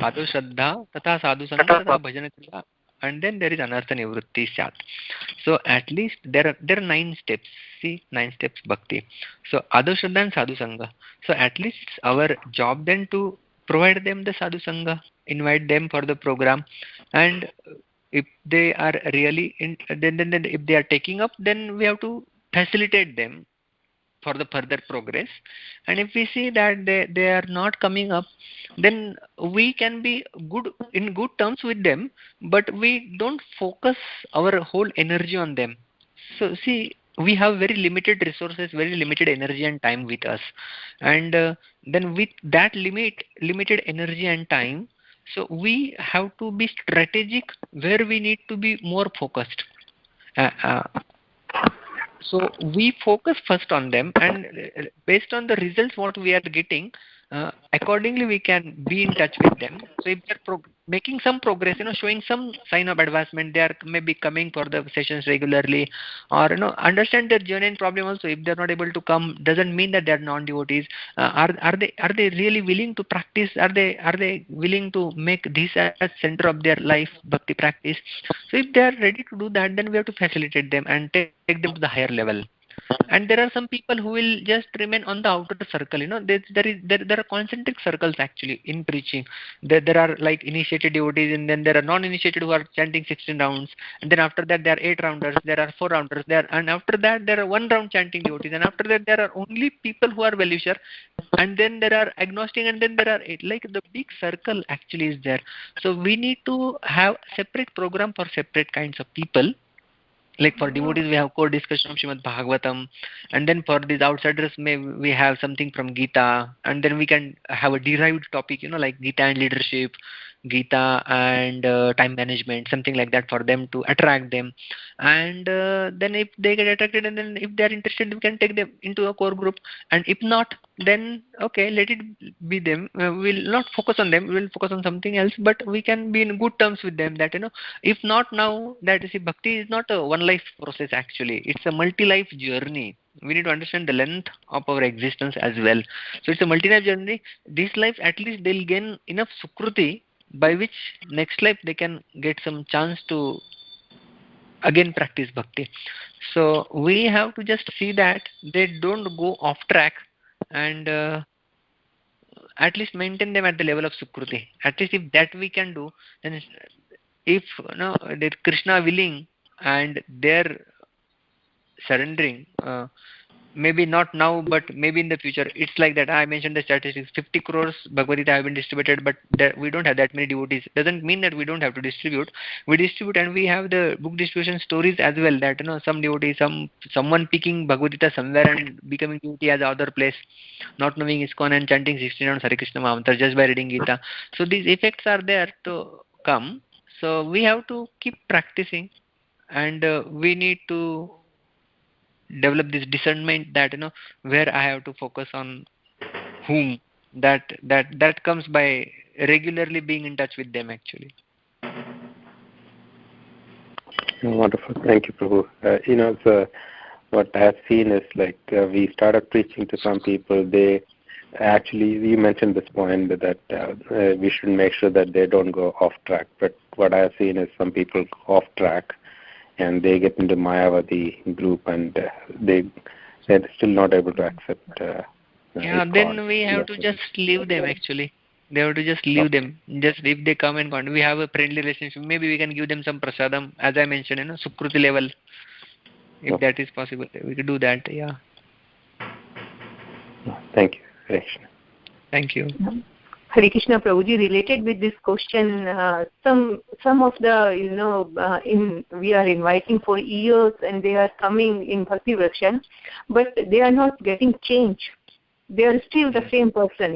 Adu Shraddha, Tata Sadhu Sangha, Tata Bhajana Kriya, and then there is Anartha Nivrutti Syat. So at least there are 9 steps. See, 9 steps bhakti. So Adu Shraddha and Sadhu Sangha. So at least it's our job then to provide them the Sadhu Sangha, invite them for the program, and if they are really then if they are taking up, then we have to facilitate them for the further progress. And if we see that they are not coming up, then we can be in good terms with them, but we don't focus our whole energy on them. So see, we have very limited resources, very limited energy and time with us, and then with that limited energy and time, so we have to be strategic where we need to be more focused. So we focus first on them, and based on the results what we are getting, accordingly we can be in touch with them. So if they're making some progress, showing some sign of advancement, they are maybe coming for the sessions regularly, or understand their genuine problem also. If they're not able to come, doesn't mean that they're non-devotees. Are they really willing to practice? Are they willing to make this as center of their life bhakti practice? So if they are ready to do that, then we have to facilitate them and take them to the higher level. And there are some people who will just remain on the outer circle. There are concentric circles actually in preaching. There are like initiated devotees, and then there are non-initiated who are chanting 16 rounds, and then after that there are 8 rounders, there are 4 rounders there, and after that there are 1 round chanting devotees, and after that there are only people who are well-wisher, and then there are agnostic, and then there are 8. Like the big circle actually is there. So we need to have separate program for separate kinds of people. Like for devotees, we have core discussion of Srimad Bhagavatam, and then for these outsiders, we have something from Gita, and then we can have a derived topic, like Gita and leadership, Gita and time management, something like that, for them to attract them. And then if they get attracted, and then if they are interested, we can take them into a core group. And if not, then okay, let it be them. We'll not focus on them, we'll focus on something else, but we can be in good terms with them, that if not now, that see, bhakti is not a one life process. Actually, it's a multi-life journey. We need to understand the length of our existence as well. So it's a multi-life journey. This life, at least they'll gain enough sukruti, by which next life they can get some chance to again practice bhakti. So we have to just see that they don't go off track, and at least maintain them at the level of sukruti. At least if that we can do, then if the Krishna willing and they're surrendering, maybe not now, but maybe in the future. It's like that. I mentioned the statistics: 50 crores Bhagavad Gita have been distributed, but we don't have that many devotees. Doesn't mean that we don't have to distribute. We distribute, and we have the book distribution stories as well. That some devotee, someone picking Bhagavad Gita somewhere and becoming devotee at the other place, not knowing ISKCON and chanting 16 rounds Hare Krishna Mahamantra just by reading Gita. So these effects are there to come. So we have to keep practicing, and we need to develop this discernment, that where I have to focus on whom. That comes by regularly being in touch with them, actually. Wonderful. Thank you, Prabhu. So what I have seen is like we started preaching to some people. They actually, you mentioned this point that we should make sure that they don't go off track. But what I have seen is some people go off track, and they get into Mayavadi group, and they're still not able to accept. Then we have to just leave them, actually. They have to just leave them. Just if they come and go, we have a friendly relationship. Maybe we can give them some prasadam, as I mentioned, sukruti level. If that is possible, we could do that. Yeah. Thank you, Hare Krishna. Thank you. Hare Krishna, Prabhuji, related with this question, some of the, we are inviting for years and they are coming in Bhakti Vrakshan, but they are not getting change. They are still the same person,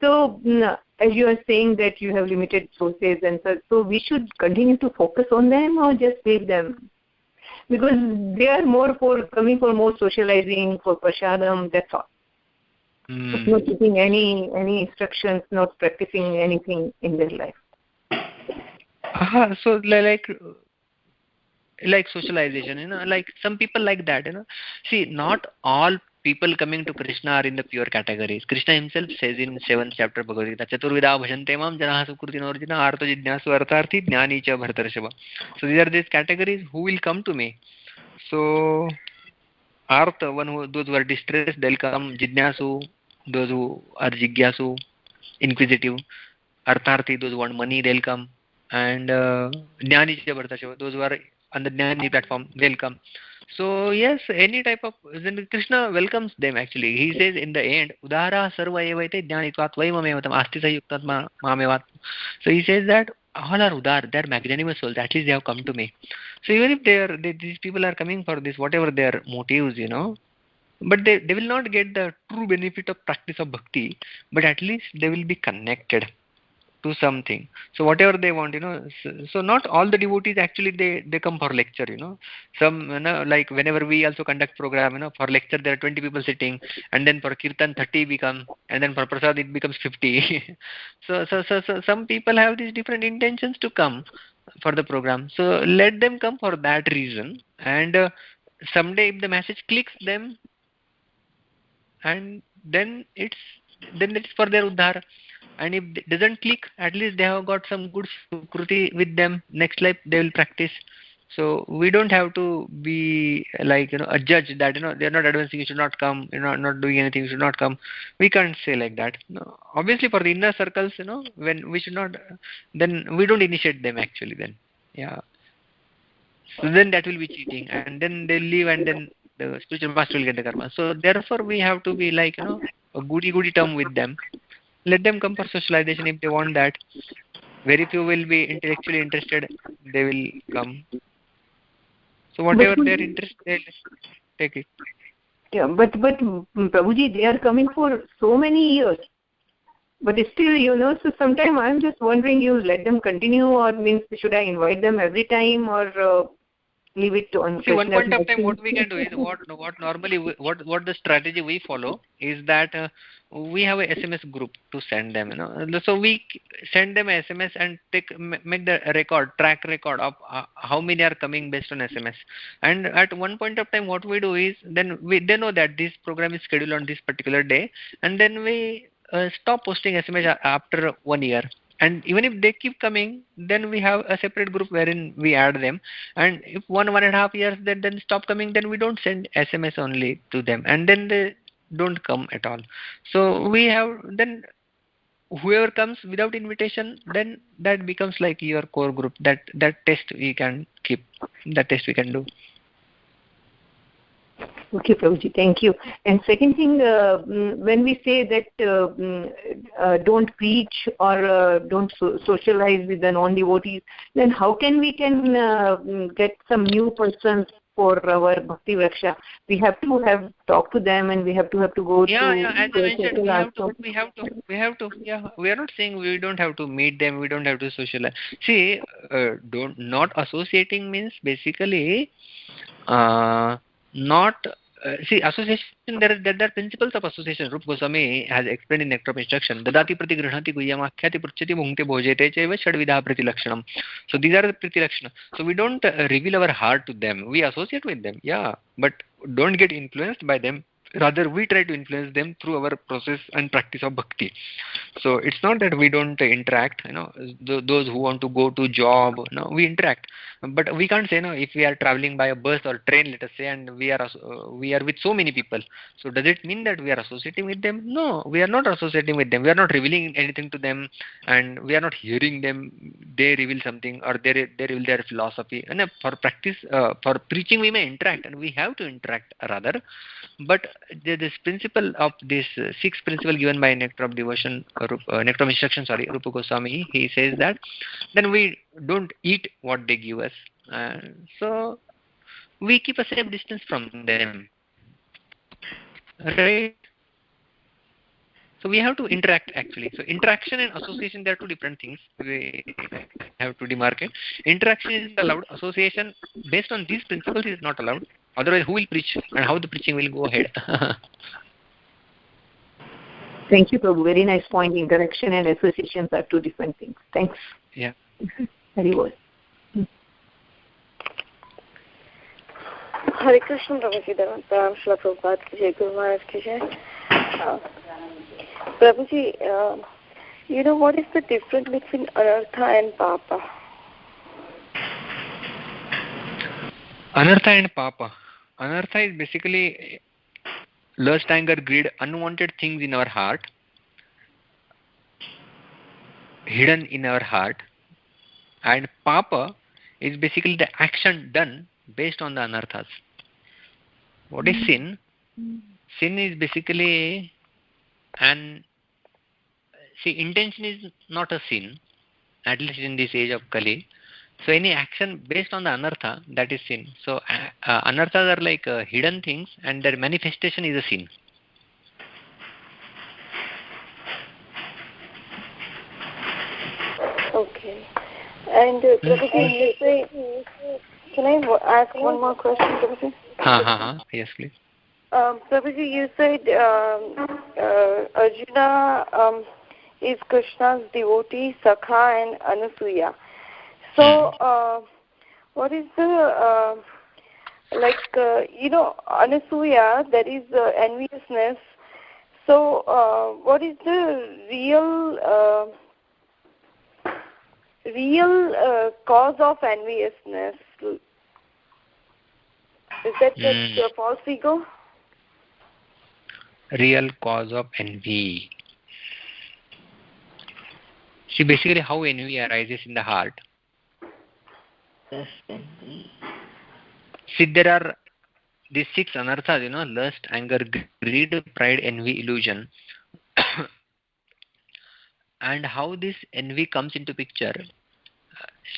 So, as you are saying that you have limited sources, and so we should continue to focus on them or just leave them? Because they are coming for more socializing, for prasadam, that's all. Not taking any instructions, not practicing anything in their life. So like socialization, like some people like that, See, not all people coming to Krishna are in the pure categories. Krishna himself says in 7th chapter Bhagavad Gita, Chaturvida bhajante mam janaha sukrutinarjuna artha jidnyasu artharthi jnani cha bhartarshava. So these are these categories who will come to me. So artha, those who are distressed, they'll come. Jidnyasu, those who are jigyasu, inquisitive. Artharthi, those who want money, they'll come. And jnani cha bhartarshava, those who are on the jnani platform, they'll come. So yes, any type of, then Krishna welcomes them, actually. He says in the end, Udara sarva evaite jnanitvat vaimamevatam asti sayuktatma mamevat. So he says that all are udar, they are magnanimous souls, at least they have come to me. So even if these people are coming for this, whatever their motives, but they will not get the true benefit of practice of bhakti, but at least they will be connected to something. So whatever they want, so not all the devotees actually they come for lecture, Some, like whenever we also conduct program, for lecture there are 20 people sitting, and then for kirtan 30 become, and then for prasad it becomes 50. So some people have these different intentions to come for the program. So let them come for that reason, and someday if the message clicks them, and then it's for their uddhar. And if it doesn't click, at least they have got some good sukruti with them. Next life they will practice. So we don't have to be like a judge that they're not advancing, you should not come, you're not doing anything, you should not come. We can't say like that. No. Obviously for the inner circles, when we should not, then we don't initiate them, actually. Then so then that will be cheating, and then they'll leave, and then the spiritual master will get the karma. So therefore we have to be like a goody term with them. Let them come for socialization if they want that. Very few will be intellectually interested. They will come. So whatever their interest, they'll take it. Yeah, but Prabhuji, they are coming for so many years. But still, so sometimes I'm just wondering, you let them continue, or means should I invite them every time, or leave it on? See, one point of time, what we can do is what normally what the strategy we follow is that we have a SMS group to send them. So we send them a SMS and make the track record of how many are coming based on SMS. And at one point of time, what we do is they know that this program is scheduled on this particular day, and then we stop posting SMS after 1 year. And even if they keep coming, then we have a separate group wherein we add them. And if 1.5 years they then stop coming, then we don't send SMS only to them, and then they don't come at all. So we have then whoever comes without invitation, then that becomes like your core group. That test we can keep. That test we can do. Okay, Prabhuji, thank you. And second thing, when we say that don't preach or don't socialize with the non-devotees, then how can we get some new persons for our Bhakti Vraksha? We have to have talk to them, and we have to go to. Yeah. As I mentioned, we have to. Yeah, we are not saying we don't have to meet them. We don't have to socialize. See, not associating means basically. Association, there are principles of association. Rupa Goswami has explained in Nectar of Instruction. Dadati prati grihnati guhyam akhyati pruchati bhungte bhojete chaiva shadvidah prati lakshanam. So these are the prati lakshana. So we don't reveal our heart to them. We associate with them, yeah, but don't get influenced by them. Rather, we try to influence them through our process and practice of bhakti. So it's not that we don't interact. Those who want to go to job, we interact. But we can't say, if we are traveling by a bus or train, let us say, and we are with so many people. So does it mean that we are associating with them? No, we are not associating with them. We are not revealing anything to them, and we are not hearing them. They reveal something, or they reveal their philosophy. And for practice, for preaching, we may interact, and we have to interact rather. But this principle of this sixth principle given by Nectar of Devotion, Nectar of Instruction, Rupa Goswami, he says that then we don't eat what they give us. So we keep a safe distance from them. Right? So we have to interact actually. So interaction and association, they are two different things. We have to demarcate. Interaction is allowed. Association based on these principles is not allowed. Otherwise, who will preach and how the preaching will go ahead? Thank you, Prabhu. Very nice point. Interaction and associations are two different things. Thanks. Yeah. Very well. Hare Krishna, Prabhuji. Dharam Shila Prabhupada ki jai, Guru Maharaj ki jai. Prabhuji, what is the difference between anartha and papa? Anartha and papa. Anartha is basically lust, anger, greed, unwanted things in our heart, hidden in our heart. And papa is basically the action done based on the anarthas. What is sin? Sin is basically intention is not a sin, at least in this age of Kali. So any action based on the anartha, that is sin. So anarthas are like hidden things, and their manifestation is a sin. Okay. And Prabhuji, can I ask one more question, Prabhuji? Yes, please. Prabhuji, you said Arjuna is Krishna's devotee, Sakha and Anasuya. So, what is the, Anasuya, that is enviousness. So, what is the real cause of enviousness? Is that the false ego? Real cause of envy. See, basically how envy arises in the heart. See, there are these 6 anarthas, lust, anger, greed, pride, envy, illusion. And how this envy comes into picture.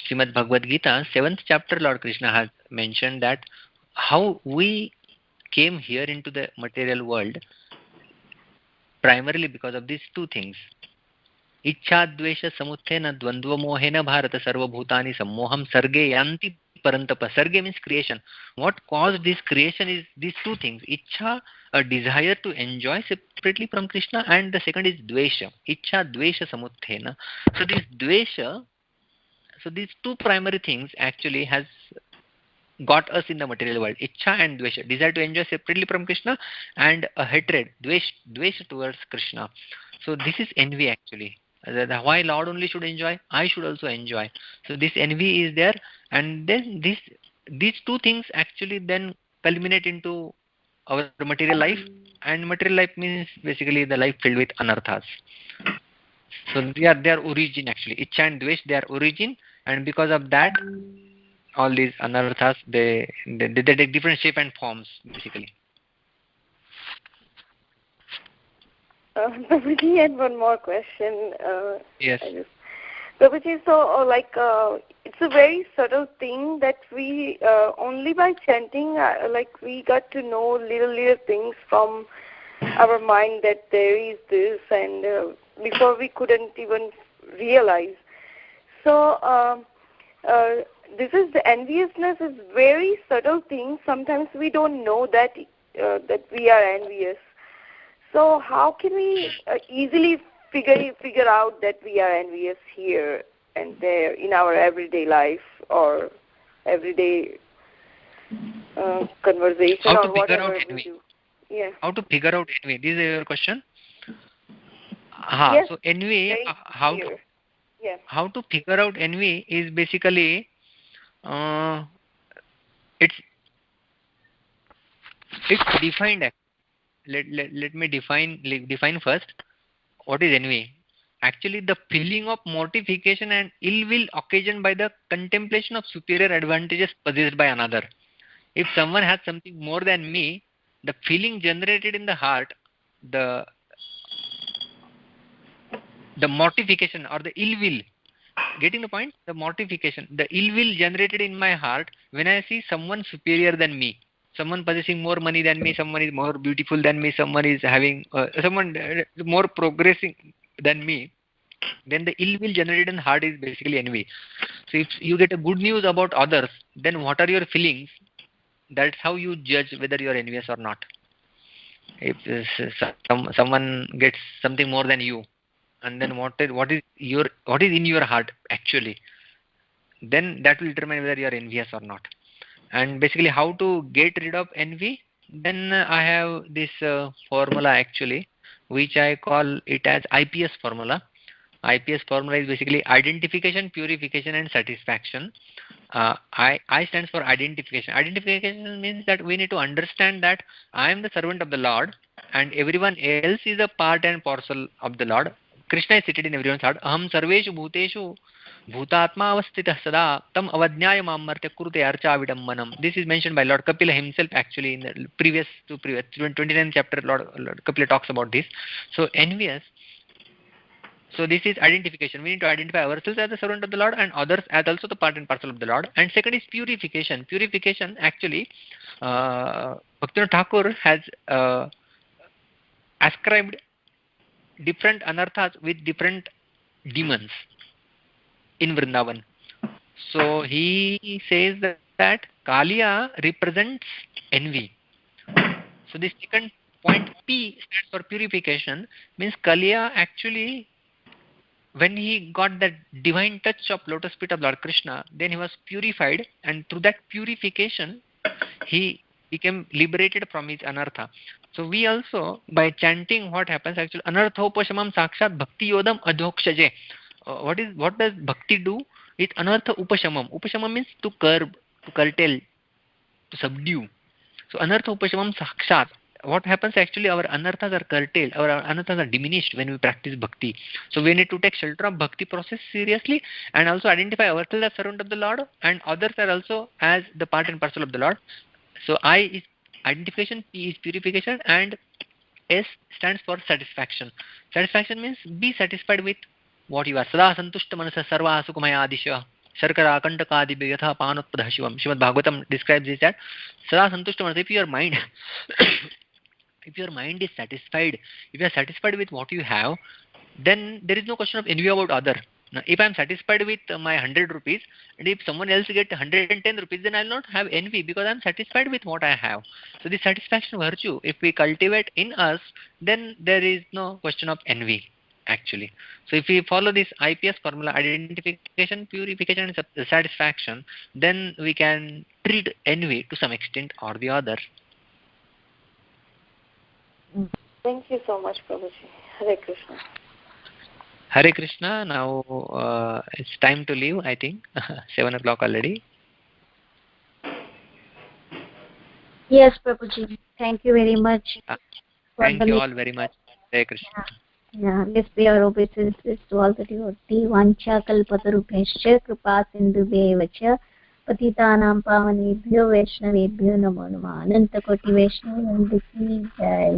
Srimad Bhagavad Gita, 7th chapter, Lord Krishna has mentioned that how we came here into the material world primarily because of these 2 things. इच्छाद्वेष समुत्थेन द्वन्द्वमोहेन Bharat सर्वभूतानि सम्मोहं सर्गे yanti parantapa. Sarge means creation. What caused this creation is these two things: Ichha, a desire to enjoy separately from Krishna, and the second is Dvesha. Ichha Dvesha Samuthena. So this Dvesha, so these two primary things actually has got us in the material world. Ichha and Dvesha. Desire to enjoy separately from Krishna, and a hatred, Dvesha towards Krishna. So this is envy actually. Why Lord only should enjoy? I should also enjoy. So this envy is there, and then these two things actually then culminate into our material life, and material life means basically the life filled with anarthas. So they are origin actually. Ichha and Dvesh, they are origin, and because of that, all these anarthas they take different shape and forms basically. Prabhuji had one more question. Yes. Prabhuji, so it's a very subtle thing that we only by chanting, we got to know little things from our mind that there is this, and before we couldn't even realize. So this is the enviousness is very subtle thing. Sometimes we don't know that that we are envious. So how can we easily figure out that we are envious here and there in our everyday life or everyday conversation or whatever we do? Yeah. How to figure out envy? This is your question? Yes, so envy, how to figure out envy is basically it's defined. Let me define first what is envy. Actually, the feeling of mortification and ill will occasioned by the contemplation of superior advantages possessed by another. If someone has something more than me, the feeling generated in the heart, the mortification or the ill will, getting the point? The mortification, the ill will generated in my heart when I see someone superior than me. Someone possessing more money than me, someone is more beautiful than me, someone is having someone more progressing than me, then the ill will generated in the heart is basically envy. So if you get a good news about others, then what are your feelings? That's how you judge whether you are envious or not. If someone gets something more than you, and then what is in your heart actually, then that will determine whether you are envious or not. And basically how to get rid of envy, then I have this formula actually, which I call it as IPS formula. IPS formula is basically identification, purification and satisfaction. I stands for identification. Identification means that we need to understand that I am the servant of the Lord and everyone else is a part and parcel of the Lord. Krishna is seated in everyone's heart. Aham sarveshu bhuteshu bhutatma avastitah sada tam avadnyaya mammartya kurute archa vidammanam. This is mentioned by Lord Kapila himself actually in the previous 29th chapter. Lord Kapila talks about this. So envious. So this is identification. We need to identify ourselves as the servant of the Lord and others as also the part and parcel of the Lord. And second is purification. Purification actually, Bhaktivinoda Thakur has ascribed different anarthas with different demons in Vrindavan. So he says that Kaliya represents envy. So the second point P stands for purification, means Kaliya actually, when he got that divine touch of lotus feet of Lord Krishna, then he was purified, and through that purification he became liberated from his anartha. So we also, by chanting, what happens actually, anarthopashamam sakshat bhakti yodam adhokshaje. What does bhakti do? It's anartha upashamam. Upashamam means to curb, to curtail, to subdue. So anartha upashamam sakshat. What happens actually, our anarthas are curtailed, our anarthas are diminished when we practice bhakti. So we need to take shelter of bhakti process seriously and also identify ourselves as servant of the Lord and others are also as the part and parcel of the Lord. So I is identification, P is purification, and S stands for satisfaction. Satisfaction means be satisfied with what you are. Sada santushta manasa sarva sukumaya adisha Sharkara Kantakadi Yatha Panutpada Shivam. Srimad Bhagavatam describes this that Sada santushta manasa, if your mind if your mind is satisfied, if you are satisfied with what you have, then there is no question of envy about other. Now, if I am satisfied with my 100 rupees, and if someone else get 110 rupees, then I will not have envy because I am satisfied with what I have. So the satisfaction virtue, if we cultivate in us, then there is no question of envy actually. So if we follow this IPS formula, identification, purification, and satisfaction, then we can treat envy to some extent or the other. Thank you so much, Prabhuji. Hare Krishna. Hare Krishna. Now it's time to leave, I think. 7 o'clock already. Yes, Prabhuji. Thank you very much. Thank you all very much. Hare Krishna. Yeah, let's pay our obeisances to all the devotees. Vancha kalpatarubhyascha kripa sindhubheva cha पतितानां पावनेभ्यो वैष्णवेभ्यो नमो नमः। अनंतकोटि वैष्णववृंद की जय।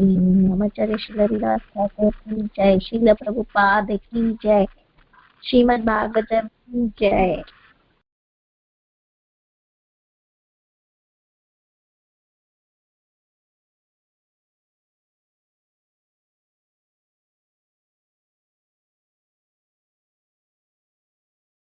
नमाचार्य श्रील हरिदास ठाकुर की जय। श्रील प्रभुपाद की जय। श्रीमद् भागवतम की जय।